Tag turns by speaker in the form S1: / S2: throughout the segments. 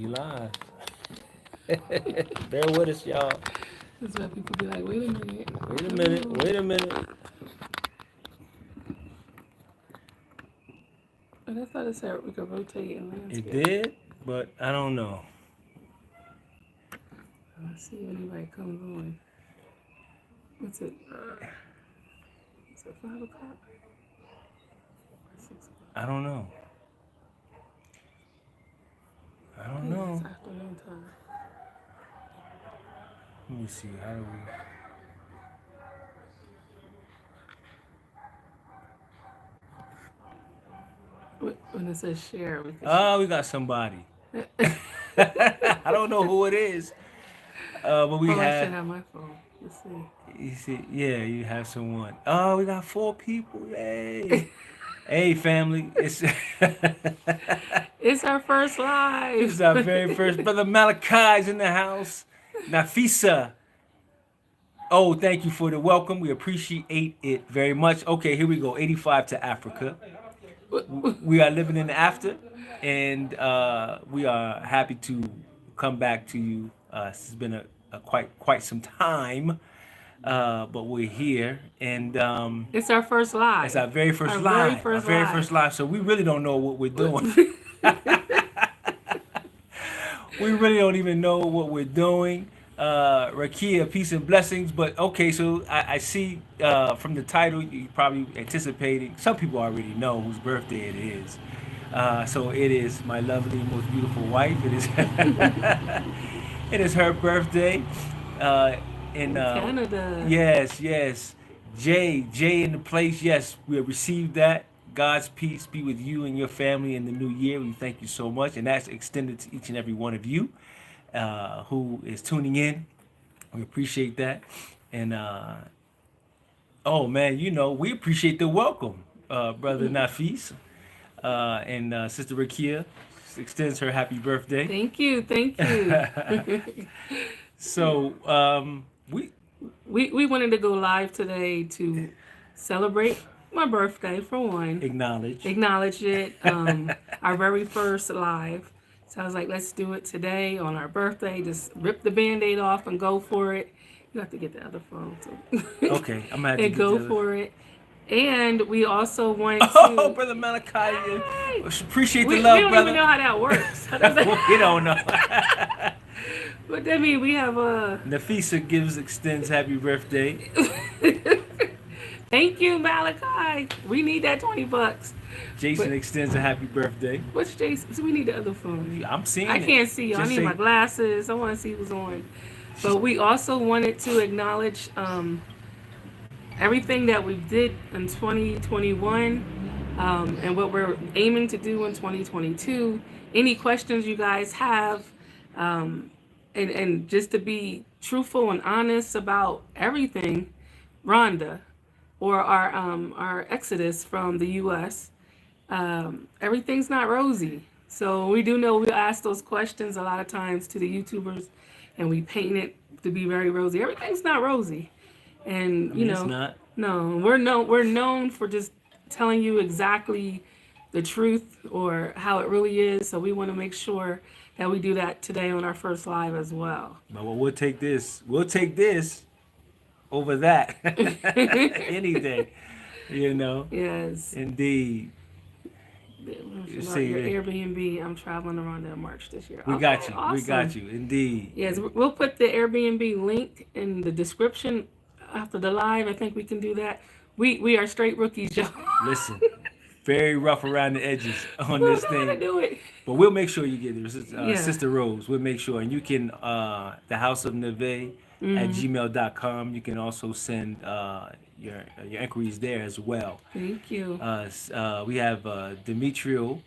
S1: We live. Bear with us, y'all.
S2: That's why people be like, wait a minute.
S1: Wait a minute.
S2: Hello.
S1: Wait a minute.
S2: And I thought it said we could rotate in
S1: It
S2: landscape.
S1: did, but I don't know.
S2: Let's see if anybody comes on. What's it? Is it 5 o'clock? 6 o'clock?
S1: I don't know. I
S2: I
S1: don't
S2: think it's
S1: know.
S2: afternoon time.
S1: Let me see. How do we?
S2: When it says share, we can
S1: Oh, we got somebody. I don't know who it is, but we
S2: oh, I should
S1: have.
S2: have my phone. Let's see.
S1: You see, yeah, you have someone. Oh, we got 4 people. Yay! Hey, family. It's
S2: It's our first
S1: this is
S2: live.
S1: our very first brother Malachi's in the house. Nafisa. Oh, thank you for the welcome. We appreciate it very much. Okay, here we go. 85 to Africa. We are living in the after, and we are happy to come back to you. This has been a quite some time, but we're here, and
S2: It's our first live.
S1: it's our very first
S2: Our
S1: live.
S2: very first
S1: Our very
S2: live.
S1: first live. So we really don't know what we're doing. We really don't even know what we're doing. Rakia, peace and blessings. But okay, so I see from the title, you probably anticipating. Some people already know whose birthday it is. So it is my lovely, most beautiful wife. It is, it is her birthday. Uh, and
S2: Canada.
S1: yes, yes, Jay in the place. Yes, we have received that. God's peace be with you and your family in the new year. We thank you so much, and that's extended to each and every one of you who is tuning in. We appreciate that, and oh man, we appreciate the welcome, brother Nafis, and sister Rakia extends her happy birthday.
S2: Thank you. Thank you.
S1: So we
S2: we wanted to go live today to celebrate my birthday for one. Acknowledge it. Our very first live. So I was like, let's do it today on our birthday. Just rip the band-aid off and go for it. You have to get the other phone too.
S1: Okay, I'm gonna have to
S2: and
S1: get
S2: go
S1: the other.
S2: for it. And we also wanted
S1: Oh,
S2: to.
S1: brother Malachi,
S2: Hey!
S1: appreciate
S2: We
S1: the love,
S2: don't
S1: brother.
S2: even know how that works. How does that?
S1: We don't know.
S2: But that means we have a.
S1: Nafisa extends happy birthday.
S2: Thank you, Malachi. We need that $20.
S1: Jason
S2: But-
S1: extends a happy birthday.
S2: What's Jason? So we need the other phone.
S1: I'm seeing
S2: I
S1: it.
S2: can't see you. I
S1: Just
S2: need
S1: say-
S2: my glasses. I want to see who's on. But we also wanted to acknowledge everything that we did in 2021 and what we're aiming to do in 2022. Any questions you guys have, and just to be truthful and honest about everything, Rwanda, or our exodus from the U.S. Everything's not rosy. So we do know we ask those questions a lot of times to the YouTubers, and we paint it to be very rosy. Everything's not rosy, and
S1: It's not.
S2: no, we're known for just telling you exactly the truth or how it really is. So we want to make sure that we do that today on our first live as well.
S1: But we'll take this. We'll take this over that any day.
S2: Yes.
S1: Indeed.
S2: About
S1: see
S2: your
S1: that.
S2: Airbnb. I'm traveling around in March this year.
S1: We got
S2: Okay,
S1: you.
S2: awesome.
S1: We got you. Indeed.
S2: Yes, we'll put the Airbnb link in the description after the live. I think we can do that. We are straight rookies, y'all.
S1: Listen, very rough around the edges on
S2: We'll
S1: this
S2: know how to
S1: thing.
S2: do it.
S1: But we'll make sure you get there.
S2: Yeah.
S1: Sister Rose, we'll make sure. And you can, the House of Neve at gmail.com. You can also send your inquiries there as well.
S2: Thank you.
S1: We have Demetrio,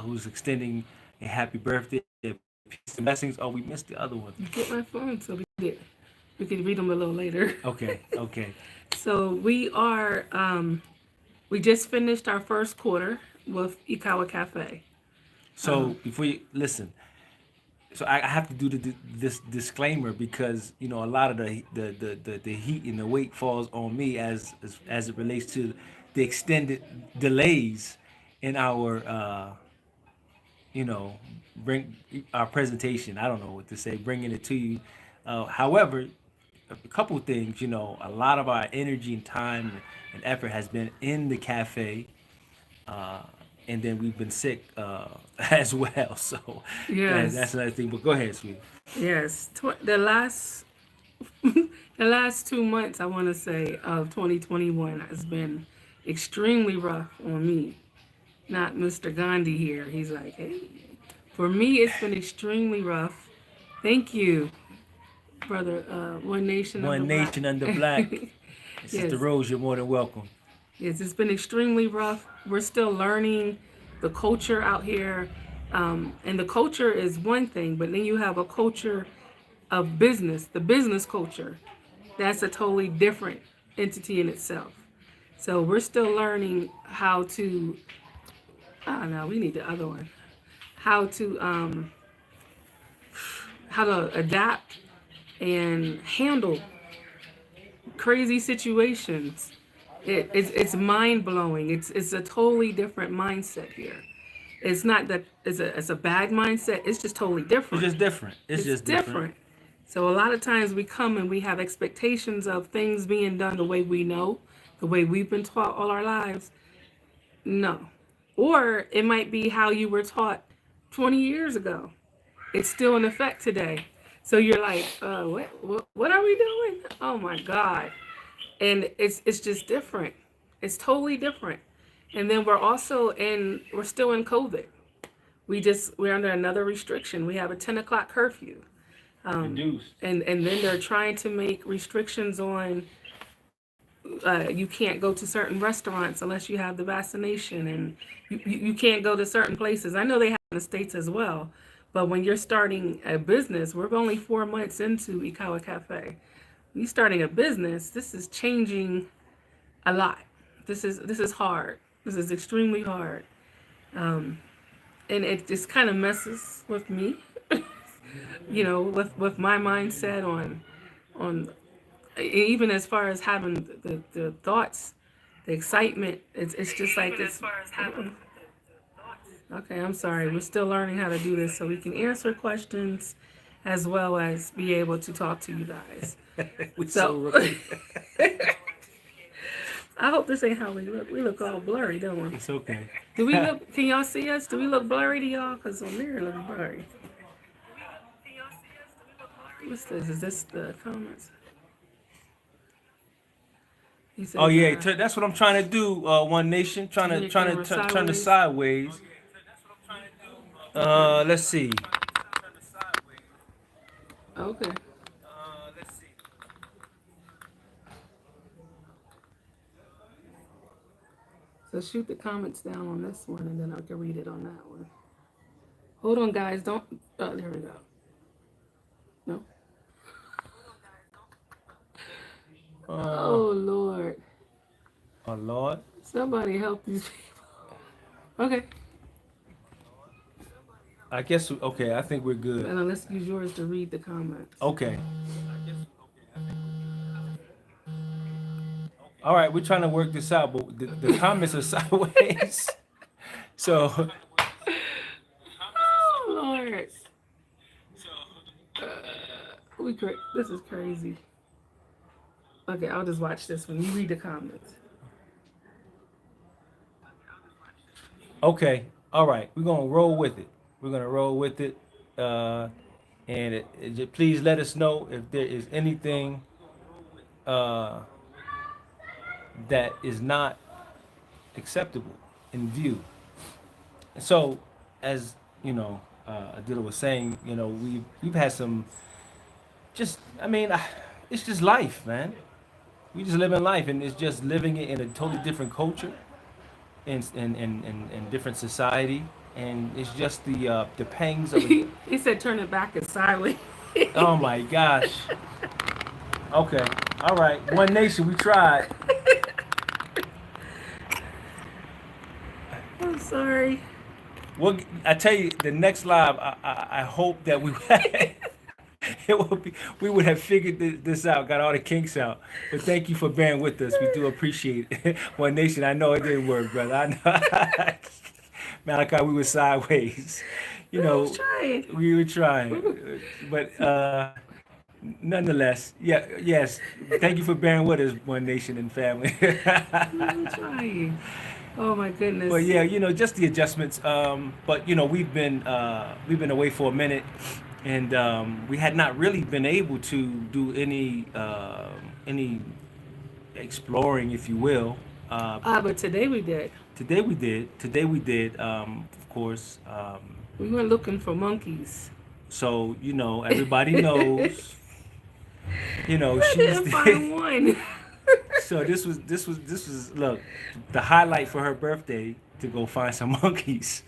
S1: who's extending a happy birthday. Peace and blessings. Oh, we missed the other one.
S2: Get my phone so we can read them a little later.
S1: Okay.
S2: So we just finished our first quarter with Ikawa Cafe.
S1: So before you listen, so I have to do this disclaimer because a lot of the heat and the weight falls on me as it relates to the extended delays in our you know, bring our presentation. I don't know what to say, bringing it to you. However, a couple of things, a lot of our energy and time and effort has been in the cafe, uh, and then we've been sick as well. So that's
S2: Yes,
S1: another thing. But go ahead, sweetie.
S2: yes. The last the last 2 months, I want to say, of 2021 has been extremely rough on me. Not Mr. Gandhi here. He's like, hey, for me, it's been extremely rough. Thank you, brother. One Nation under
S1: One
S2: Black.
S1: nation under black. And Sister
S2: Yes,
S1: Rose, you're more than welcome.
S2: yes, it's been extremely rough. We're still learning the culture out here. And the culture is one thing, but then you have a culture of business, the business culture. That's a totally different entity in itself. So we're still learning how to, I don't know, we need the other one. How to adapt and handle crazy situations. It's mind blowing. It's a totally different mindset here. It's not that it's a bad mindset. It's just totally
S1: It's
S2: different.
S1: just different. It's
S2: It's
S1: just different.
S2: different. So a lot of times we come and we have expectations of things being done the way we know, the way we've been taught all our lives. No. Or it might be how you were taught 20 years ago. It's still in effect today. So you're like, what are we doing? Oh my God. And it's just different. It's totally different. And then we're still in COVID. We're under another restriction. We have a 10 o'clock curfew.
S1: Reduced.
S2: And then they're trying to make restrictions on you can't go to certain restaurants unless you have the vaccination, and you can't go to certain places. I know they have in the States as well, but when you're starting a business, we're only 4 months into Ikawa Cafe. When you're starting a business, this is changing a lot. This is hard. This is extremely hard, and it just kind of messes with me, with my mindset on even as far as having the thoughts, the excitement. It's just like it's okay. I'm sorry. We're still learning how to do this so we can answer questions as well as be able to talk to you guys.
S1: We
S2: So
S1: rookie.
S2: I hope this ain't how we look. We look all blurry, don't we?
S1: It's okay.
S2: Do we look? Can y'all see us? Do we look blurry to y'all? Cause on there it looks blurry. What's this? Is this the comments? He
S1: Oh
S2: says,
S1: yeah, that's what I'm trying to do. One Nation, trying
S2: turn
S1: to
S2: your
S1: trying
S2: camera
S1: to turn the
S2: sideways.
S1: sideways. Let's see.
S2: Okay. So shoot the comments down on this one, and then I can read it on that one. Hold on, guys. Don't. Oh, there we go. No. Oh Lord.
S1: Oh Lord.
S2: Somebody help these people. Okay.
S1: I guess okay. I think we're good.
S2: And then let's use yours to read the comments.
S1: Okay. All right, we're trying to work this out, but the comments are sideways. So
S2: Oh Lord. This is crazy. Okay, I'll just watch this one. You read the comments.
S1: okay, all right, we're gonna roll with it. We're gonna roll with it, and please let us know if there is anything uh, that is not acceptable in view. So, as Adila was saying, we've had some. It's just life, man. We just living life, and it's just living it in a totally different culture, in different society, and it's just the pangs of it.
S2: He said turn it back and sideways.
S1: Oh my gosh. Okay, all right. One Nation, we tried.
S2: I'm sorry.
S1: Well, I tell you, the next live, I hope that we would have figured this out, got all the kinks out. But thank you for bearing with us. We do appreciate it. One Nation, I know it didn't work, brother. I know. Malachi, we were sideways. You
S2: I was
S1: know,
S2: trying.
S1: we were trying, but nonetheless, yeah, yes. Thank you for bearing with us, One Nation and family.
S2: I'm trying. Oh my
S1: But
S2: goodness.
S1: yeah, just the adjustments. But we've been away for a minute, and we had not really been able to do any exploring, if you will. Uh,
S2: But today we did.
S1: today we did. Today we did. Of course.
S2: We went looking for monkeys.
S1: So everybody knows.
S2: I
S1: She's
S2: didn't find one.
S1: so this was look, the highlight for her birthday to go find some monkeys.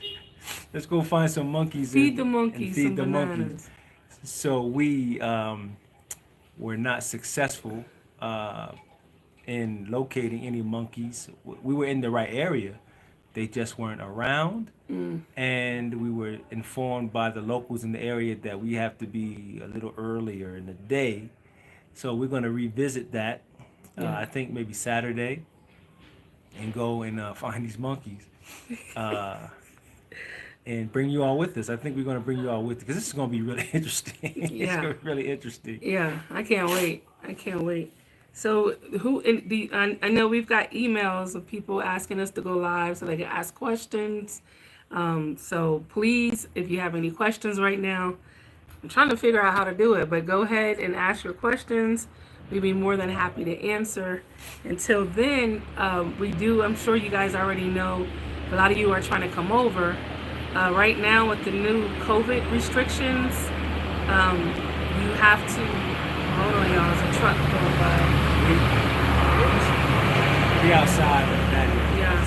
S1: Let's go find some monkeys
S2: Feed the
S1: and
S2: monkeys
S1: feed
S2: some
S1: the monkeys.
S2: bananas.
S1: So we were not successful in locating any monkeys. We were in the right area. They just weren't around. And we were informed by the locals in the area that we have to be a little earlier in the day. So we're going to revisit that,
S2: Yeah.
S1: I think maybe Saturday, and go and find these monkeys. Uh, and bring you all with us. I think we're going to bring you all with us because this is going to be really interesting. It's
S2: Yeah.
S1: going to be really interesting.
S2: Yeah. I can't wait. I can't wait. So who in the I know we've got emails of people asking us to go live so they can ask questions. So please, if you have any questions right now, I'm trying to figure out how to do it, but go ahead and ask your questions. We'd be more than happy to answer. Until then, I'm sure you guys already know, a lot of you are trying to come over. Right now, with the new COVID restrictions, you have to, hold on, y'all, there's a truck going by.
S1: We outside of that area.
S2: Yeah.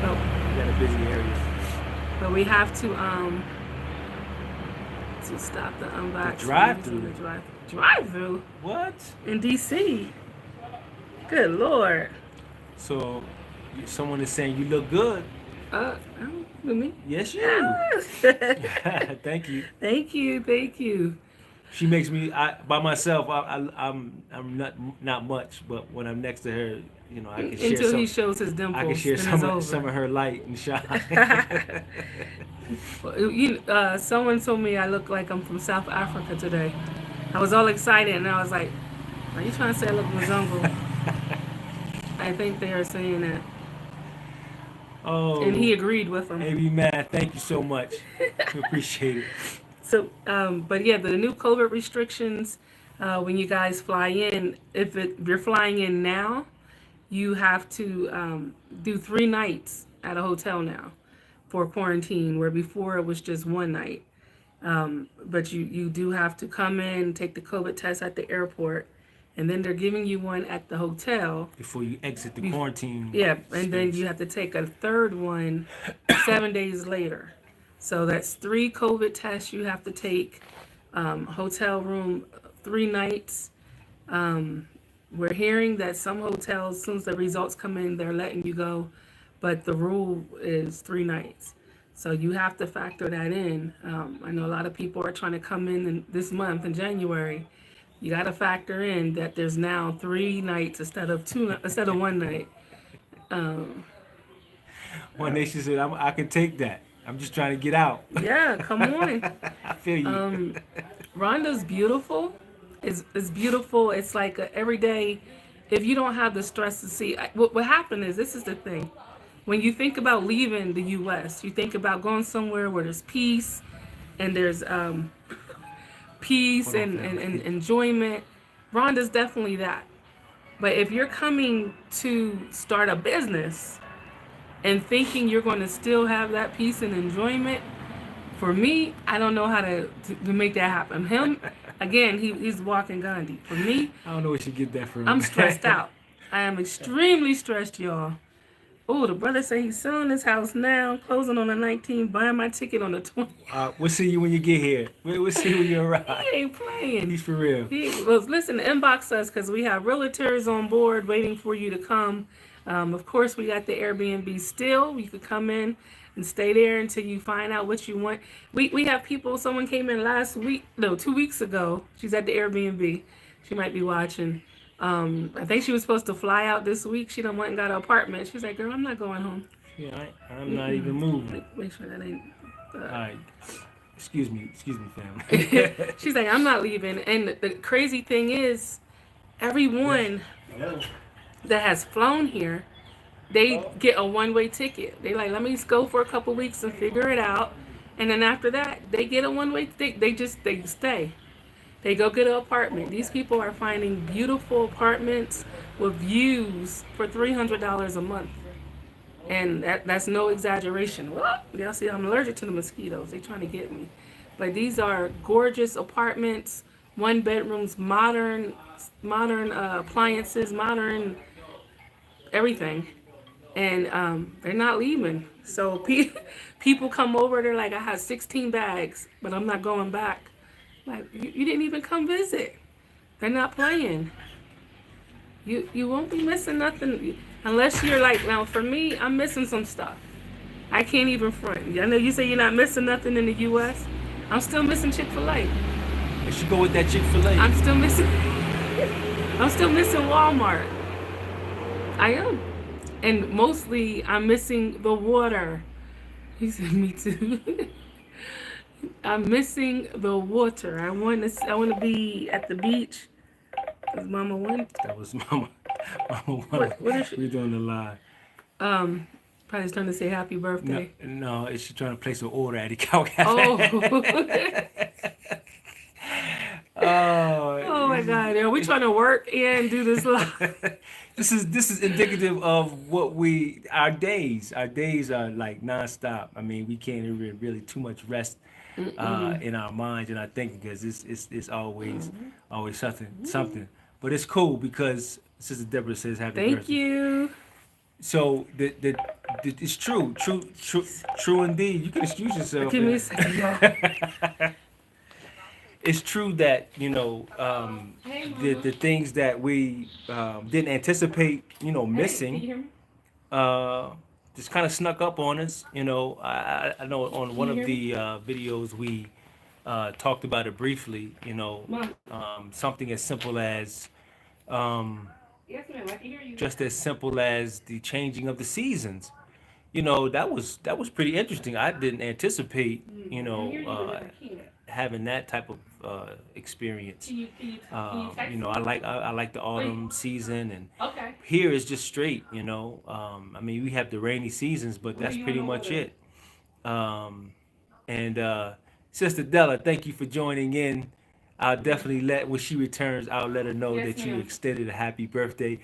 S1: So
S2: But,
S1: we got a busy area.
S2: but we have to stop the unvaccinated.
S1: drive-through.
S2: Drive-through
S1: What?
S2: in DC. Good Lord.
S1: So someone is saying you look good.
S2: With me?
S1: Yes, you. Thank you.
S2: Thank you, thank you.
S1: She makes me by myself. I'm not much, but when I'm next to her, I can share
S2: Until he
S1: some.
S2: shows his dimples,
S1: I can share
S2: then it's
S1: some
S2: over.
S1: of her light and shine.
S2: Someone told me I look like I'm from South Africa today. I was all excited, and I was like, "Are you trying to say I look Mzungu?" I think they are saying that,
S1: Oh,
S2: and he agreed with them.
S1: AB man, thank you so much. We appreciate it.
S2: So, but yeah, the new COVID restrictions, when you guys fly in, if you're flying in now, you have to do 3 nights at a hotel now for quarantine, where before it was just 1 night. But you do have to come in, take the COVID test at the airport, and then they're giving you one at the hotel.
S1: Before you exit the quarantine.
S2: Yeah, and then
S1: space.
S2: you have to take a third one 7 days later. So that's 3 COVID tests you have to take, hotel room 3 nights. We're hearing that some hotels, as soon as the results come in, they're letting you go, but the rule is 3 nights. So you have to factor that in. I know a lot of people are trying to come in this month in January. You got to factor in that there's now 3 nights instead of 1 night.
S1: One Nation said, I can take that. I'm just trying to get out.
S2: Yeah, come on.
S1: I feel you.
S2: Rhonda's beautiful. It's beautiful. It's like every day. If you don't have the stress to see, what happened is, this is the thing. When you think about leaving the U.S., you think about going somewhere where there's peace and there's peace
S1: Hold on,
S2: and
S1: family.
S2: enjoyment. Rhonda's definitely that. But if you're coming to start a business and thinking you're going to still have that peace and enjoyment, for me, I don't know how to make that happen. Him, again, he's walking Gandhi. For me,
S1: I don't know where she get that from.
S2: I'm stressed out. I am extremely stressed, y'all. Oh, the brother said he's selling his house now, closing on the 19th, buying my ticket on the 20th.
S1: We'll see you when you get here. We'll see you when you arrive.
S2: He ain't playing.
S1: He's for real.
S2: Well, listen, inbox us because we have realtors on board waiting for you to come. Of course, we got the Airbnb still. You could come in and stay there until you find out what you want. We have people, someone came in 2 weeks ago. She's at the Airbnb. She might be watching. I think she was supposed to fly out this week. She done went and got an apartment. She was like, girl, I'm not going home.
S1: Yeah, I'm not even moving.
S2: Make sure that ain't.
S1: All right. Excuse me, family.
S2: She's like, I'm not leaving. And the crazy thing is, everyone that has flown here, they get a one-way ticket. They like, let me just go for a couple weeks and figure it out. And then after that, they get a one-way ticket. They stay. They go get an apartment. These people are finding beautiful apartments with views for $300 a month. And that's no exaggeration. Y'all see, I'm allergic to the mosquitoes. They're trying to get me. But these are gorgeous apartments, one bedrooms, modern appliances, modern everything. And they're not leaving. So people come over, they're like, I have 16 bags, but I'm not going back. Like, you didn't even come visit. They're not playing. You won't be missing nothing unless you're like, now for me, I'm missing some stuff. I can't even front. I know you say you're not missing nothing in the U.S. I'm still missing Chick-fil-A.
S1: You should go with that Chick-fil-A.
S2: I'm still missing Walmart. I am. And mostly I'm missing the water. He said, me too. I'm missing the water. I want to be at the beach. Cause Mama won.
S1: That was Mama.
S2: What is she?
S1: We're doing the live.
S2: Probably trying to say happy birthday.
S1: No, it's she trying to place an order at the cow cafe.
S2: Oh my God! Are we trying to work and do this live?
S1: This is indicative of what our days are like nonstop. I mean, we can't even really too much rest in our minds and our thinking because it's always something. But it's cool because Sister Deborah says happy birthday.
S2: Thank you.
S1: So it's true indeed. You can excuse yourself.
S2: Give me a second.
S1: It's true that the things that we didn't anticipate missing just kind of snuck up on us. I know on one of the videos we talked about it briefly. Something as simple as
S2: Yes, ma'am. I can hear you.
S1: just as simple as the changing of the seasons. That was pretty interesting. I didn't anticipate having that type of experience.
S2: Can you text me?
S1: I like the autumn season, and
S2: Okay.
S1: here is just straight. I mean, we have the rainy seasons, but that's pretty much it. And Sister Della, thank you for joining in. I'll definitely when she returns, I'll let her know
S2: Yes,
S1: that you
S2: ma'am.
S1: extended a happy birthday.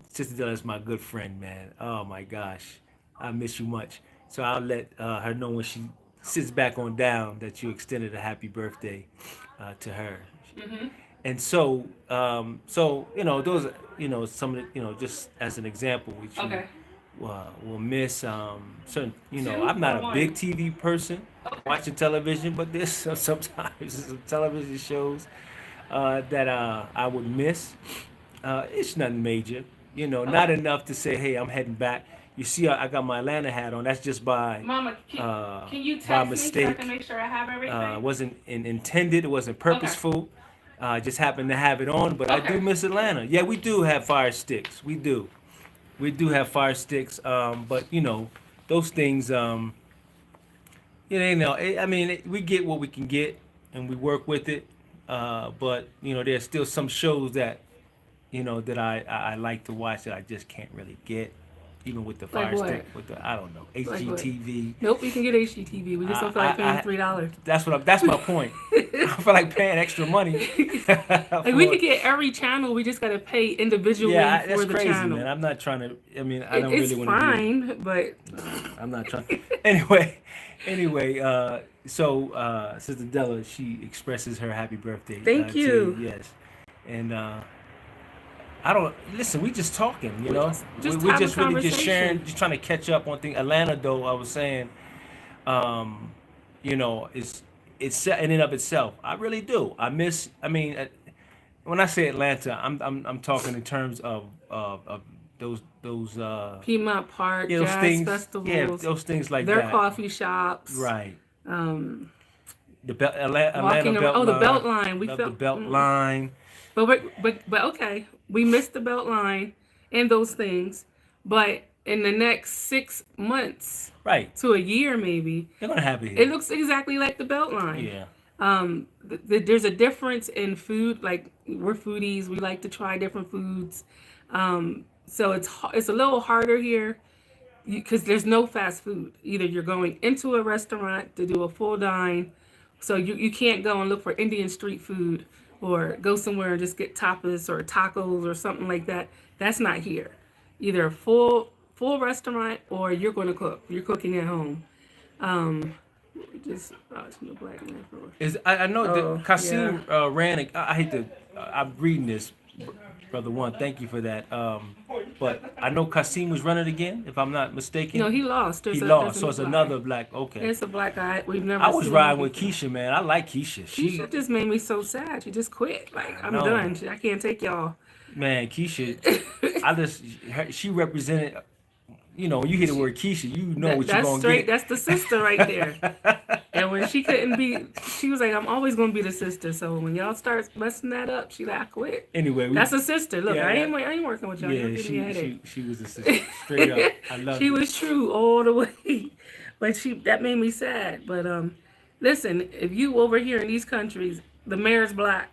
S1: Sister Della is my good friend, man. Oh my gosh, I miss you much. So I'll let her know when she sits back on down that you extended a happy birthday to her.
S2: Mhm.
S1: And so those some of the, just as an example, which
S2: Okay.
S1: will miss certain.
S2: Two
S1: I'm not
S2: or
S1: a
S2: one?
S1: big TV person
S2: Okay.
S1: watching television, but there's sometimes some television shows that I would miss. It's nothing major, not enough to say, hey, I'm heading back. You see, I got my Atlanta hat on. That's just by
S2: Mama, can you
S1: by
S2: text me so I
S1: mistake.
S2: can make sure I have everything?
S1: Wasn't intended. It wasn't purposeful. Just happened to have it on. But I do
S2: Okay.
S1: miss Atlanta. Yeah, we do have fire sticks. We do have fire sticks. But those things. I mean, we get what we can get, and we work with it. But there's still some shows that that I like to watch that I just can't really get. Even with the
S2: Like
S1: fire
S2: what?
S1: stick, with the I don't know
S2: Like what?
S1: HGTV.
S2: Nope, you can get HGTV. We just don't feel like paying $3.
S1: That's my point. I feel like paying extra money.
S2: Like we could get every channel. We just gotta pay individually
S1: Yeah,
S2: for
S1: that's
S2: the
S1: crazy,
S2: channel.
S1: man. I'm not trying to. I mean, I don't
S2: It's
S1: really want to.
S2: fine, but
S1: I'm not trying. Anyway. So Sister Della, she expresses her happy birthday.
S2: Thank
S1: To
S2: you.
S1: yes, and I don't listen. We just talking,
S2: just
S1: we
S2: have a
S1: just really just sharing,
S2: conversation.
S1: just trying to catch up on things. Atlanta, though, I was saying, it's in and of itself. I really do. I miss. I mean, when I say Atlanta, I'm talking in terms of those
S2: Piedmont Park,
S1: those
S2: jazz
S1: things.
S2: festivals,
S1: Yeah, those things like
S2: their
S1: that.
S2: coffee shops.
S1: Right.
S2: Um,
S1: The Atlanta
S2: walking
S1: Belt
S2: around. Oh, the
S1: Line.
S2: belt line. We
S1: Love
S2: felt
S1: the Belt Line.
S2: But okay, we missed the belt line and those things. But in the next 6 months
S1: Right.
S2: to a year, maybe,
S1: They're gonna have it here.
S2: it looks exactly like the Beltline.
S1: Yeah.
S2: There's a difference in food. Like, we're foodies, we like to try different foods. So it's a little harder here because there's no fast food. Either you're going into a restaurant to do a full dine, so you can't go and look for Indian street food or go somewhere and just get tapas or tacos or something like that. That's not here. Either a full restaurant or you're going to cook. You're cooking at home. Just it's no black man for.
S1: I know
S2: Oh,
S1: that Kasim ran. I hate to. I'm reading this, brother. One, thank you for that. But I know Kasim was running again, if I'm not mistaken.
S2: No, he lost.
S1: He lost, so it's another black. Okay.
S2: It's a black guy. We've never.
S1: I was
S2: seen
S1: riding
S2: him
S1: with
S2: before.
S1: Keisha, man. I like Keisha.
S2: Keisha just made me so sad. She just quit. Like, I'm
S1: know.
S2: done. I can't take y'all.
S1: Man, Keisha. She represented. You know, when you hear the word Keisha, you know what you're
S2: That's
S1: gonna
S2: straight.
S1: get.
S2: That's the sister right there. And when she couldn't be, she was like, "I'm always gonna be the sister." So when y'all start messing that up, she like, "I quit."
S1: Anyway,
S2: That's a sister. Look,
S1: Yeah,
S2: I ain't working with y'all. You're
S1: yeah,
S2: giving me a headache.
S1: she was a sister. Straight up. I love
S2: She
S1: it.
S2: was true all the way, but that made me sad. But listen, if you over here in these countries, the mayor's black,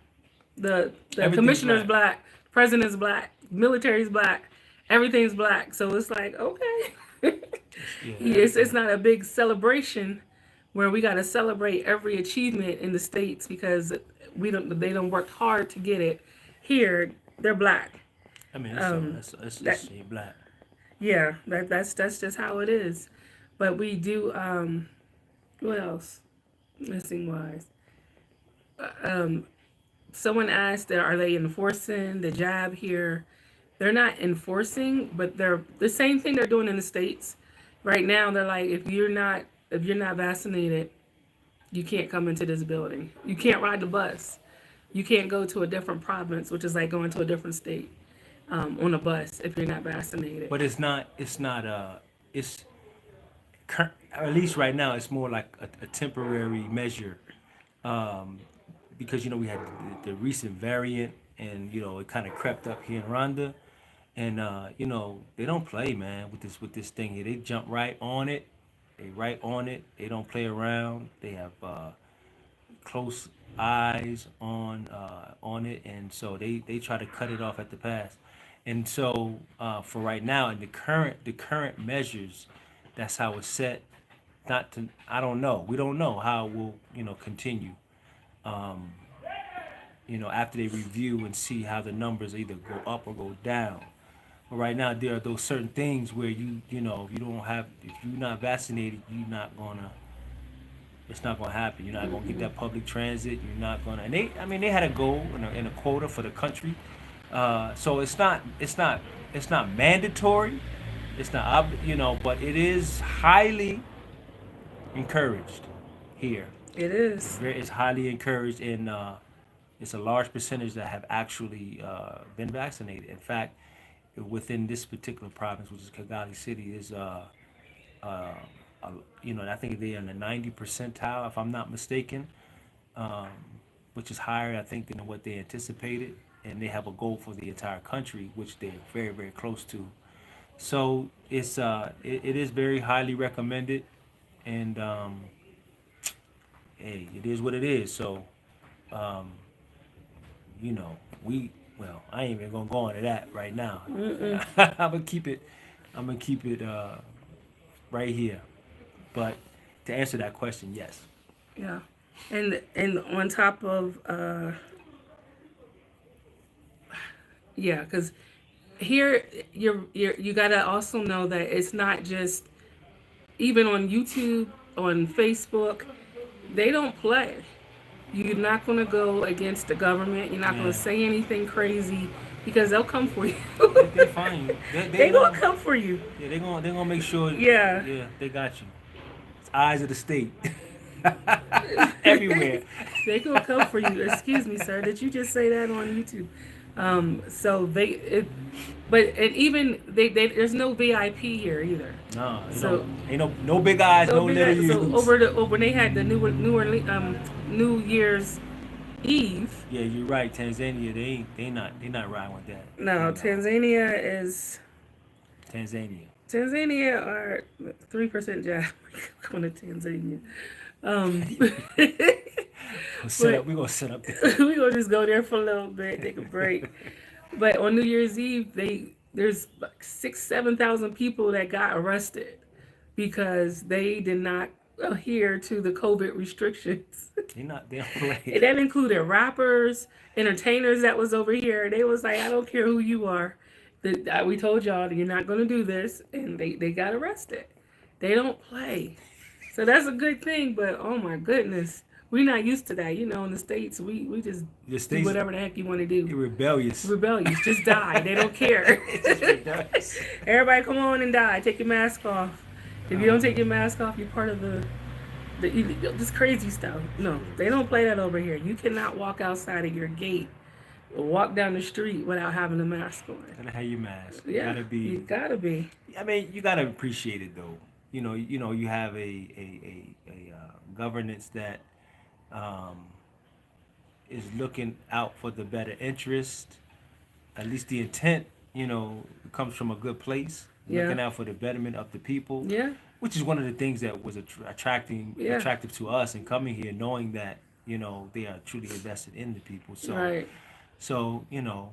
S2: the
S1: Everything's
S2: commissioner's
S1: black.
S2: black, president's black, military's black, everything's black. So it's like, okay,
S1: Yeah,
S2: it's not a big celebration where we got to celebrate every achievement in the states because they don't work hard to get it. Here, they're black.
S1: I mean, it's just black.
S2: Yeah, that's just how it is. But we do what else? Missing wise. Someone asked are they enforcing the jab here? They're not enforcing, but they're the same thing they're doing in the States. Right now they're like if you're not vaccinated, you can't come into this building. You can't ride the bus. You can't go to a different province, which is like going to a different state. On a bus if you're not vaccinated.
S1: But it's at least right now it's more like a temporary measure, because we had the recent variant, and it kind of crept up here in Rwanda, and they don't play, man, with this thing here. They jump right on it. They don't play around. They have close eyes on it, and so they try to cut it off at the pass. And so for right now, in the current measures, that's how it's set. I don't know. We don't know how it will continue. After they review and see how the numbers either go up or go down. But right now, there are those certain things where if you're not vaccinated, it's not gonna happen. You're not gonna get that public transit. You're not gonna. And they had a goal and a quota for the country. So it's not mandatory. It's not but it is highly encouraged here.
S2: It is.
S1: It's highly encouraged, and it's a large percentage that have actually been vaccinated. In fact, within this particular province, which is Kigali City, is I think they're in the 90 percentile, if I'm not mistaken, which is higher, I think, than what they anticipated. And they have a goal for the entire country, which they're very, very close to. So it is very highly recommended, and hey, it is what it is. So I ain't even gonna go into that right now. I'm gonna keep it right here. But to answer that question, yes.
S2: Yeah. And on top of yeah, because here you gotta also know that it's not just even on YouTube, on Facebook, they don't play. You're not gonna go against the government. You're not gonna say anything crazy because they'll come for you.
S1: They find you.
S2: They gonna come for you.
S1: Yeah, they're gonna make sure.
S2: Yeah.
S1: Yeah, they got you. It's eyes of the state. Everywhere.
S2: They gonna come for you. Excuse me, sir. Did you just say that on YouTube? So there's no VIP here either.
S1: No,
S2: So
S1: ain't no big eyes, no little U's.
S2: So when they had the New Year's Eve.
S1: Yeah, you're right. Tanzania, they not riding with that.
S2: No, Tanzania is.
S1: Tanzania.
S2: Tanzania are 3% jab. Going to Tanzania.
S1: We're gonna set up there.
S2: We're gonna just go there for a little bit, take a break. But on New Year's Eve, there's like 7,000 people that got arrested because they did not adhere to the COVID restrictions.
S1: They don't play.
S2: And that included rappers, entertainers that was over here. They was like, I don't care who you are. We told y'all that you're not going to do this. And they got arrested. They don't play. So that's a good thing. But, oh, my goodness. We're not used to that. You know, in the States, we just do whatever the heck you want to do.
S1: You're rebellious.
S2: Rebellious. Just die. They don't care. Everybody come on and die. Take your mask off. If you don't take your mask off, you're part of this crazy stuff. No, they don't play that over here. You cannot walk outside of your gate or walk down the street without having a mask on.
S1: Gotta have your mask.
S2: Yeah, you gotta be.
S1: I mean, you gotta appreciate it though. You know, you have a governance that is looking out for the better interest. At least the intent, comes from a good place.
S2: Yeah.
S1: Looking out for the betterment of the people.
S2: Yeah.
S1: Which is one of the things that was attractive to us in coming here, knowing that they are truly invested in the people. So,
S2: right.
S1: So
S2: Yeah,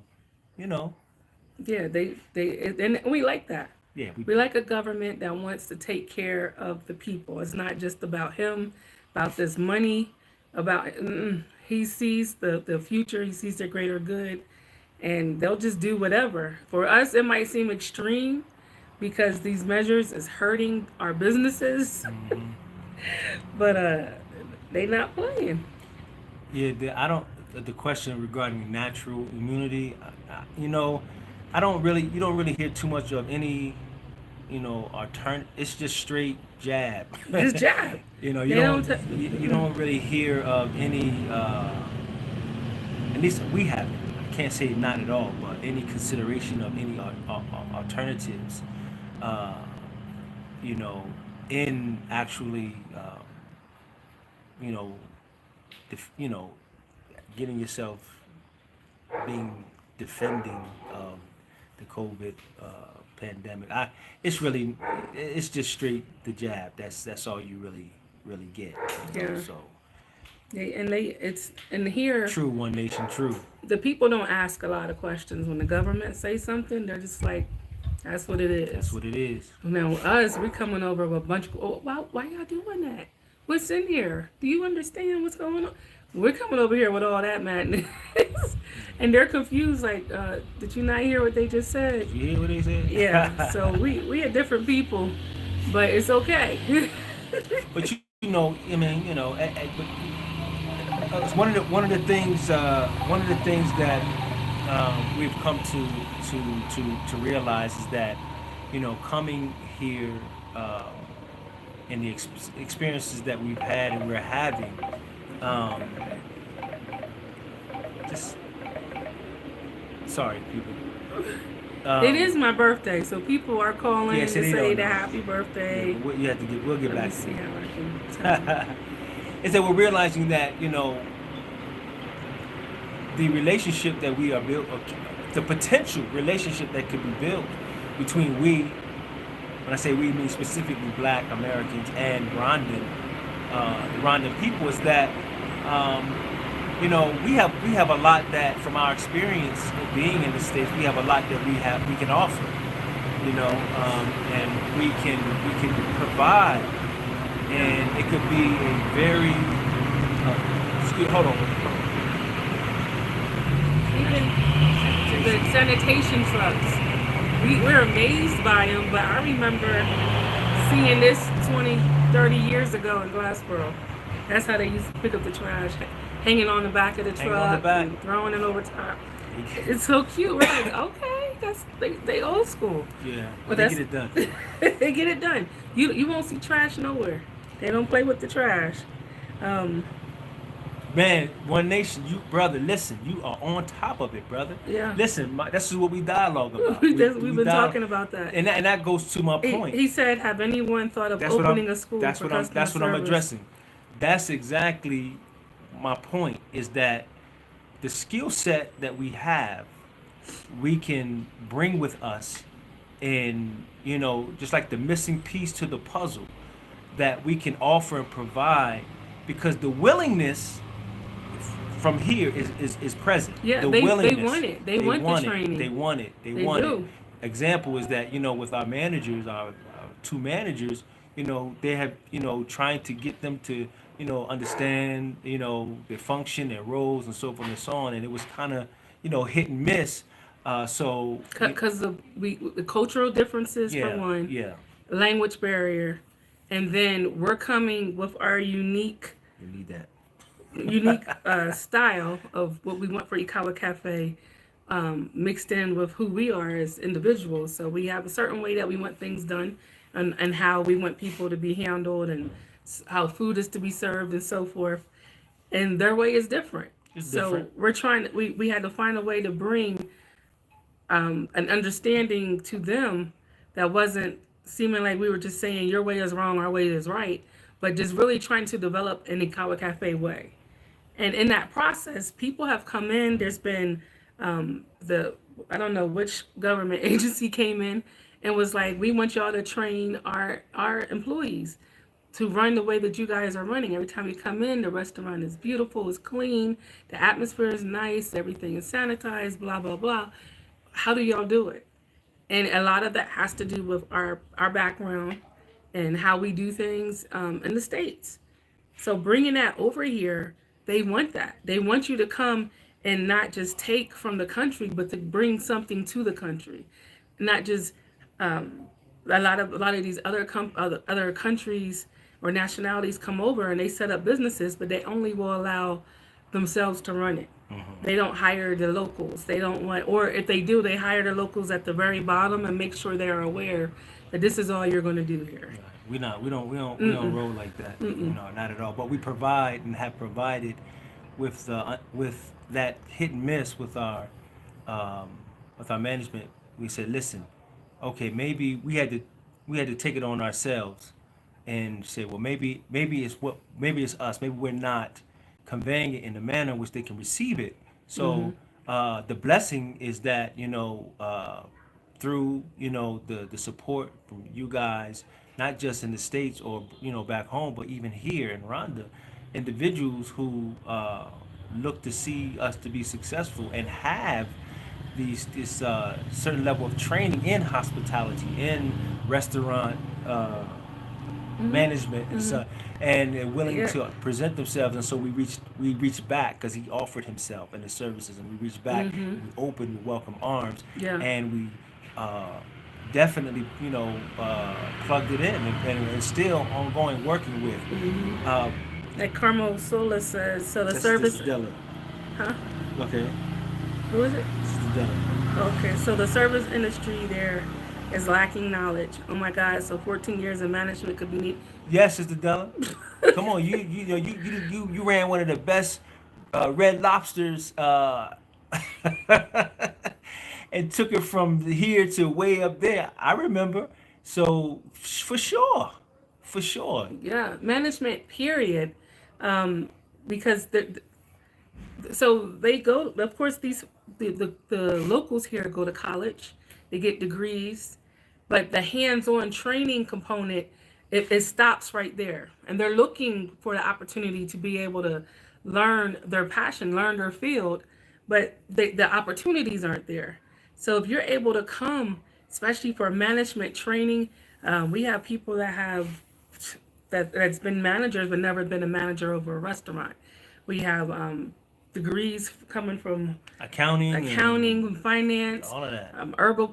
S2: they and we like that.
S1: Yeah,
S2: we like a government that wants to take care of the people. It's not just about him, about this money, about he sees the future, he sees the greater good, and they'll just do whatever. For us, it might seem extreme because these measures is hurting our businesses, but they not playing.
S1: Yeah, the question regarding natural immunity, you don't really hear too much of any, it's just straight jab.
S2: Just jab.
S1: You don't really hear of any, at least we haven't. I can't say not at all, but any consideration of any alternatives, in actually, getting yourself defending the COVID pandemic. It's just straight the jab. That's all you really get.
S2: Yeah.
S1: So.
S2: And here.
S1: True, one nation, true.
S2: The people don't ask a lot of questions when the government say something. They're just like, that's what it is.
S1: That's what it is.
S2: Now we're coming over with a bunch of, why y'all doing that? What's in here? Do you understand what's going on? We're coming over here with all that madness. And they're confused, like, did you not hear what they just said?
S1: Did you hear what they said?
S2: Yeah, so we are different people, but it's okay.
S1: But it's one of the things that we've come to realize is that, coming here and the experiences that we've had and we're having, just sorry, people.
S2: It is my birthday, so people are calling to say the happy birthday.
S1: Yeah, we'll get back
S2: to see how I can tell.
S1: Is that we're realizing that, the relationship that we are built, the potential relationship that could be built between when I say we, mean specifically Black Americans and the Rwandan people, is that, we have a lot that, from our experience of being in the States, we have a lot that we can offer, and we can provide, and it could be a very hold on.
S2: Even the sanitation trucks, we're amazed by them, but I remember seeing this 20-30 years ago in Glassboro. That's how they used to pick up the trash, hanging on the back of the truck and throwing it over top. It's so cute. We're like, okay, they old school.
S1: Yeah, but they get it done.
S2: They get it done. You won't see trash nowhere. They don't play with the trash.
S1: Man, One Nation, brother, listen, you are on top of it, brother.
S2: Yeah.
S1: Listen, this is what we dialogue about.
S2: We've been talking about that.
S1: And that goes to my point.
S2: He said, have anyone thought of opening a school
S1: That's
S2: for
S1: what I'm addressing. That's exactly my point, is that the skill set that we have, we can bring with us and just like the missing piece to the puzzle that we can offer and provide, because the willingness from here is present.
S2: Yeah,
S1: The
S2: they
S1: willingness,
S2: want it. They want the training.
S1: they want it,
S2: They
S1: want it.
S2: do.
S1: Example is that with our managers, our two managers, they have trying to get them to understand their function, their roles, and so forth and so on, and it was kind of hit and miss. So
S2: Because the cultural differences for
S1: yeah,
S2: one,
S1: yeah,
S2: language barrier, and then we're coming with our
S1: you need that.
S2: unique style of what we want for Ikawa Cafe, mixed in with who we are as individuals. So we have a certain way that we want things done, and how we want people to be handled, and how food is to be served, and so forth. And their way is different.
S1: It's
S2: So
S1: different.
S2: we're trying to, we had to find a way to bring an understanding to them that wasn't seeming like we were just saying your way is wrong, our way is right, but just really trying to develop an Ikawa Cafe way. And in that process, people have come in. There's been the, I don't know which government agency came in and was like, we want y'all to train our employees to run the way that you guys are running. Every time you come in, the restaurant is beautiful, it's clean, the atmosphere is nice, everything is sanitized, blah, blah, blah. How do y'all do it? And a lot of that has to do with our background and how we do things in the States. So bringing that over here, they want that. They want you to come and not just take from the country, but to bring something to the country. Not just a lot of these other countries or nationalities come over and they set up businesses, but they only will allow themselves to run it. They don't hire the locals. They don't want, or if they do, they hire the locals at the very bottom and make sure they are aware that this is all you're going to do here.
S1: We don't roll like that. Not at all. But we provide and have provided with that hit and miss with our management. We said, listen, okay, maybe we had to take it on ourselves and say, well, maybe it's us. Maybe we're not conveying it in the manner in which they can receive it. So the blessing is that through the support from you guys, not just in the States or back home, but even here in Rwanda, individuals who look to see us to be successful and have this certain level of training in hospitality, in restaurant management, and so, and they're willing
S2: Yeah.
S1: to present themselves. And so we reached back because he offered himself and the services, and we reached back, we opened with welcome arms,
S2: Yeah.
S1: and we definitely plugged it in, and still ongoing working with.
S2: Like Carmel Sola says, so the
S1: This
S2: service,
S1: is Della.
S2: huh?
S1: Okay,
S2: Who is it?
S1: this is Della.
S2: Okay, so the service industry there is lacking knowledge. Oh my God, so 14 years of management could be neat.
S1: Yes, Sister Della. Come on, you ran one of the best Red Lobsters, and took it from here to way up there. I remember. So for sure, for sure.
S2: Yeah, management period. Because so they go, of course, the locals here go to college, they get degrees, but the hands-on training component, it stops right there. And they're looking for the opportunity to be able to learn their passion, learn their field, but the opportunities aren't there. So if you're able to come, especially for management training, we have people that's been managers but never been a manager over a restaurant. We have degrees coming from
S1: Accounting,
S2: accounting, finance,
S1: all of that.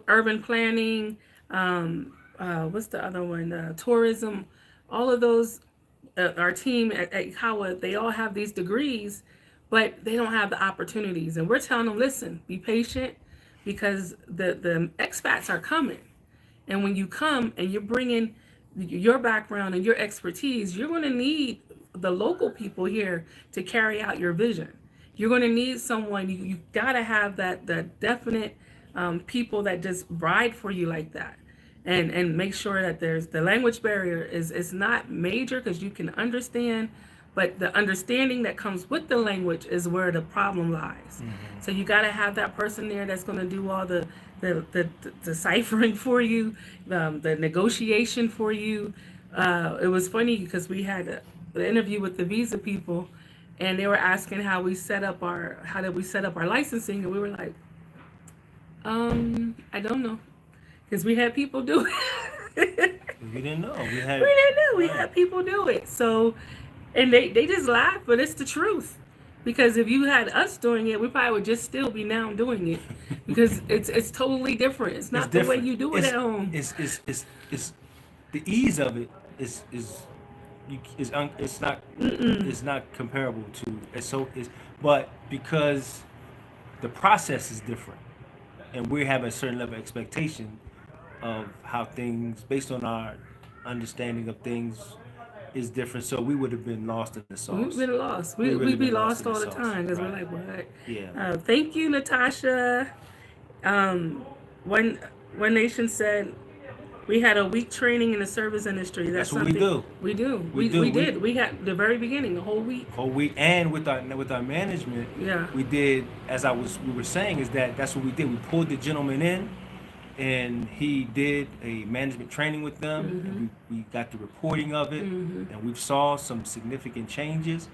S2: urban planning, what's the other one? Tourism. All of those, our team at Ikawa, they all have these degrees, but they don't have the opportunities. And we're telling them, listen, be patient, because the expats are coming. And when you come and you're bringing your background and your expertise, you're going to need the local people here to carry out your vision. You're going to need someone, you got to have that definite people that just ride for you like that. And make sure that there's the language barrier is not major, because you can understand but the understanding that comes with the language is where the problem lies. So you got to have that person there that's going to do all the deciphering for you, the negotiation for you. It was funny because we had an interview with the visa people, and they were asking how did we set up our licensing, and we were like, I don't know, because we had people do it.
S1: We didn't know. We
S2: didn't know. We had people do it. So, and they just laugh, but it's the truth. Because if you had us doing it, we probably would just still be now doing it. Because it's totally different. It's not the way you do it at home.
S1: It's the ease of it it's not comparable to but because the process is different, and we have a certain level of expectation of how things, based on our understanding of things, is different. So we would have been lost in the sauce.
S2: We've been lost. We'd be lost all the time because we're like, what?
S1: Yeah.
S2: Thank you, Natasha. One Nation said we had a week training in the service industry. That's
S1: what
S2: something
S1: we do.
S2: We do. We did. We had the very beginning, the whole week.
S1: And with our management,
S2: yeah,
S1: we did, we were saying, is that's what we did. We pulled the gentleman in, and he did a management training with them, and we got the reporting of it, and we saw some significant changes,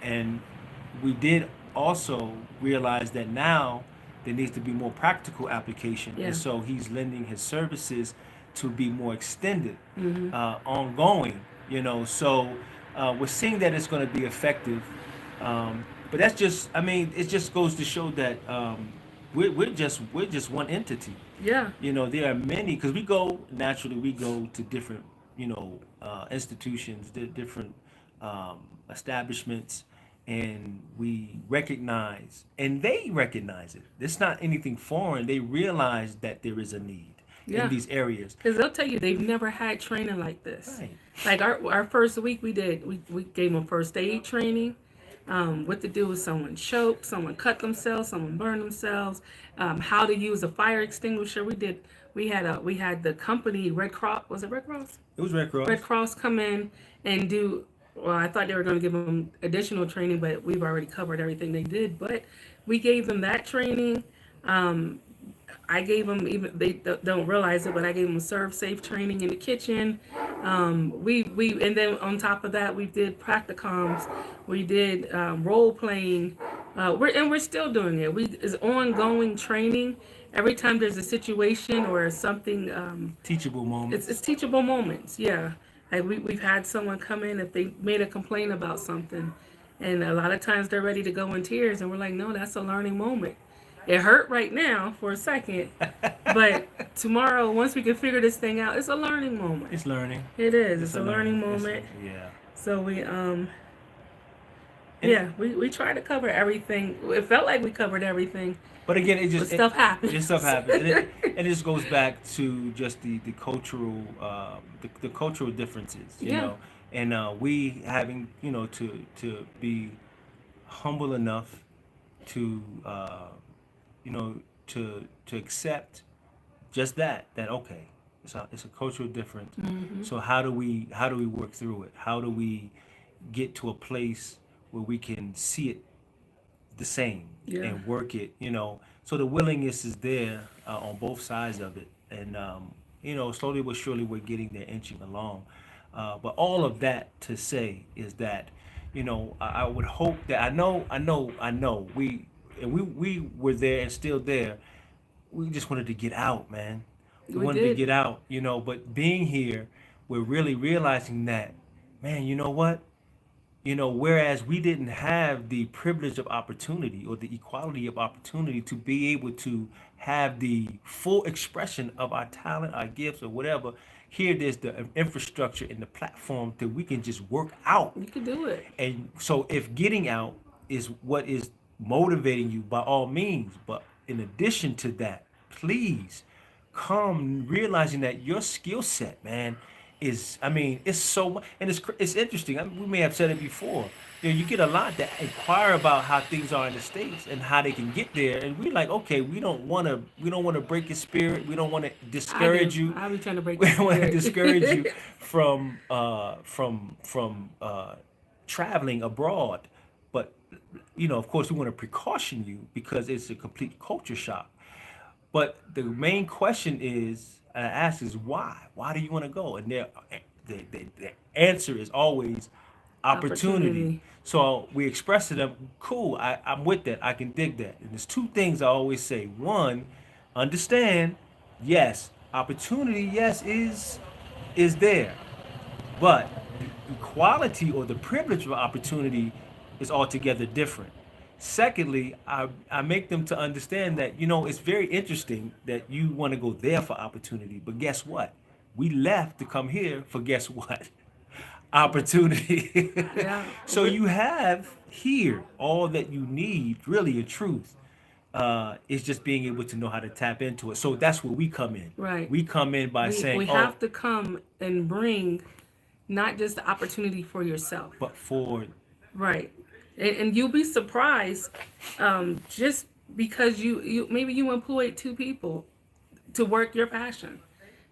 S1: and we did also realize that now there needs to be more practical application, and so he's lending his services to be more extended, ongoing, so we're seeing that it's going to be effective, but that's just, it just goes to show that we're just one entity.
S2: Yeah.
S1: There are many, because we go to different, institutions, different establishments, and we recognize, and they recognize it. It's not anything foreign. They realize that there is a need in these areas.
S2: Because they'll tell you they've never had training like this.
S1: Right.
S2: Like our first week we gave them first aid training. What to do if someone choked, someone cut themselves, someone burned themselves, how to use a fire extinguisher. We had the company Red Cross. Was it Red Cross?
S1: It was Red Cross.
S2: Red Cross come in and do. Well, I thought they were going to give them additional training, but we've already covered everything they did. But we gave them that training. I gave them, even they don't realize it, but I gave them serve safe training in the kitchen. We and then on top of that, we did practicums. We did role playing. We're still doing it. It's ongoing training. Every time there's a situation or something,
S1: teachable moments.
S2: It's teachable moments. Yeah, like we've had someone come in if they made a complaint about something, and a lot of times they're ready to go in tears, and we're like, no, that's a learning moment. It hurt right now for a second, but tomorrow, once we can figure this thing out, it's a learning moment.
S1: It's learning.
S2: It is. It's a learning moment.
S1: Yeah.
S2: So we try to cover everything. It felt like we covered everything.
S1: But again,
S2: stuff happens.
S1: and it just goes back to just the cultural the cultural differences, you know, and we having to be humble enough to to accept just that okay, it's a cultural difference. So how do we work through it? How do we get to a place where we can see it the same and work it? So the willingness is there on both sides of it, and slowly but surely we're getting there, inching along. But all of that to say is that I would hope that I know we were there and still there. We just wanted to get out, man. We wanted to get out, but being here, we're really realizing that, man, you know what? Whereas we didn't have the privilege of opportunity or the equality of opportunity to be able to have the full expression of our talent, our gifts, or whatever, here there's the infrastructure and the platform that we can just work out.
S2: You can do it.
S1: And so if getting out is what is motivating you, by all means, but in addition to that, please come realizing that your skill set, man, is, it's so, and it's interesting. We may have said it before. You get a lot that inquire about how things are in the States and how they can get there, and we're like, okay, we don't want to break your spirit. We don't want to discourage you.
S2: I'll be trying to break.
S1: We don't want to discourage you from traveling abroad. But you know, of course, we want to precaution you because it's a complete culture shock. But the main question is, I ask is why? Why do you want to go? And the answer is always opportunity.
S2: Opportunity.
S1: So we express to them, cool, I'm with that. I can dig that. And there's two things I always say. One, understand, yes, opportunity, yes, is there. But the quality or the privilege of opportunity is altogether different. Secondly, I make them to understand that, you know, it's very interesting that you want to go there for opportunity, but guess what? We left to come here for guess what? Opportunity.
S2: Yeah.
S1: So you have here all that you need, really, in truth. It's just being able to know how to tap into it. So that's where we come in.
S2: Right.
S1: We come in by saying,
S2: We
S1: oh,
S2: have to come and bring not just the opportunity for yourself.
S1: but for
S2: Right. And you'll be surprised, just because you maybe you employed two people to work your passion,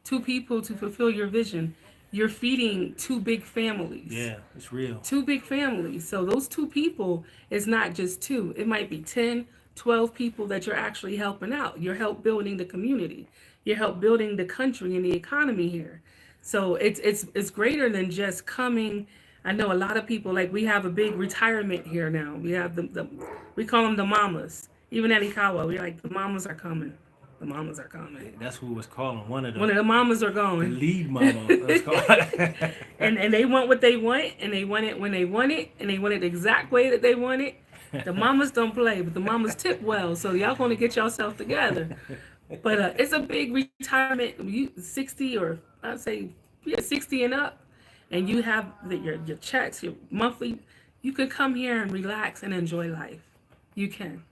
S2: two people to fulfill your vision. You're feeding two big families.
S1: yeah, it's real.
S2: Two big families. So those two people is not just two. It might be 10, 12 people that you're actually helping out. You're help building the community. You're help building the country and the economy here. So it's greater than just coming. I know a lot of people, like, we have a big retirement here now. We have the we call them the mamas. Even at Ikawa, we're like, the mamas are coming. The mamas are coming.
S1: That's who was calling one of
S2: One of
S1: the
S2: the mamas are
S1: the
S2: going.
S1: lead mama. Let's call it.
S2: And they want what they want, and they want it when they want it, and they want it the exact way that they want it. The mamas don't play, but the mamas tip well, so y'all gonna get yourself together. But it's a big retirement. You 60, or I'd say, yeah, 60 and up, and you have your checks, your monthly. You can come here and relax and enjoy life. You can.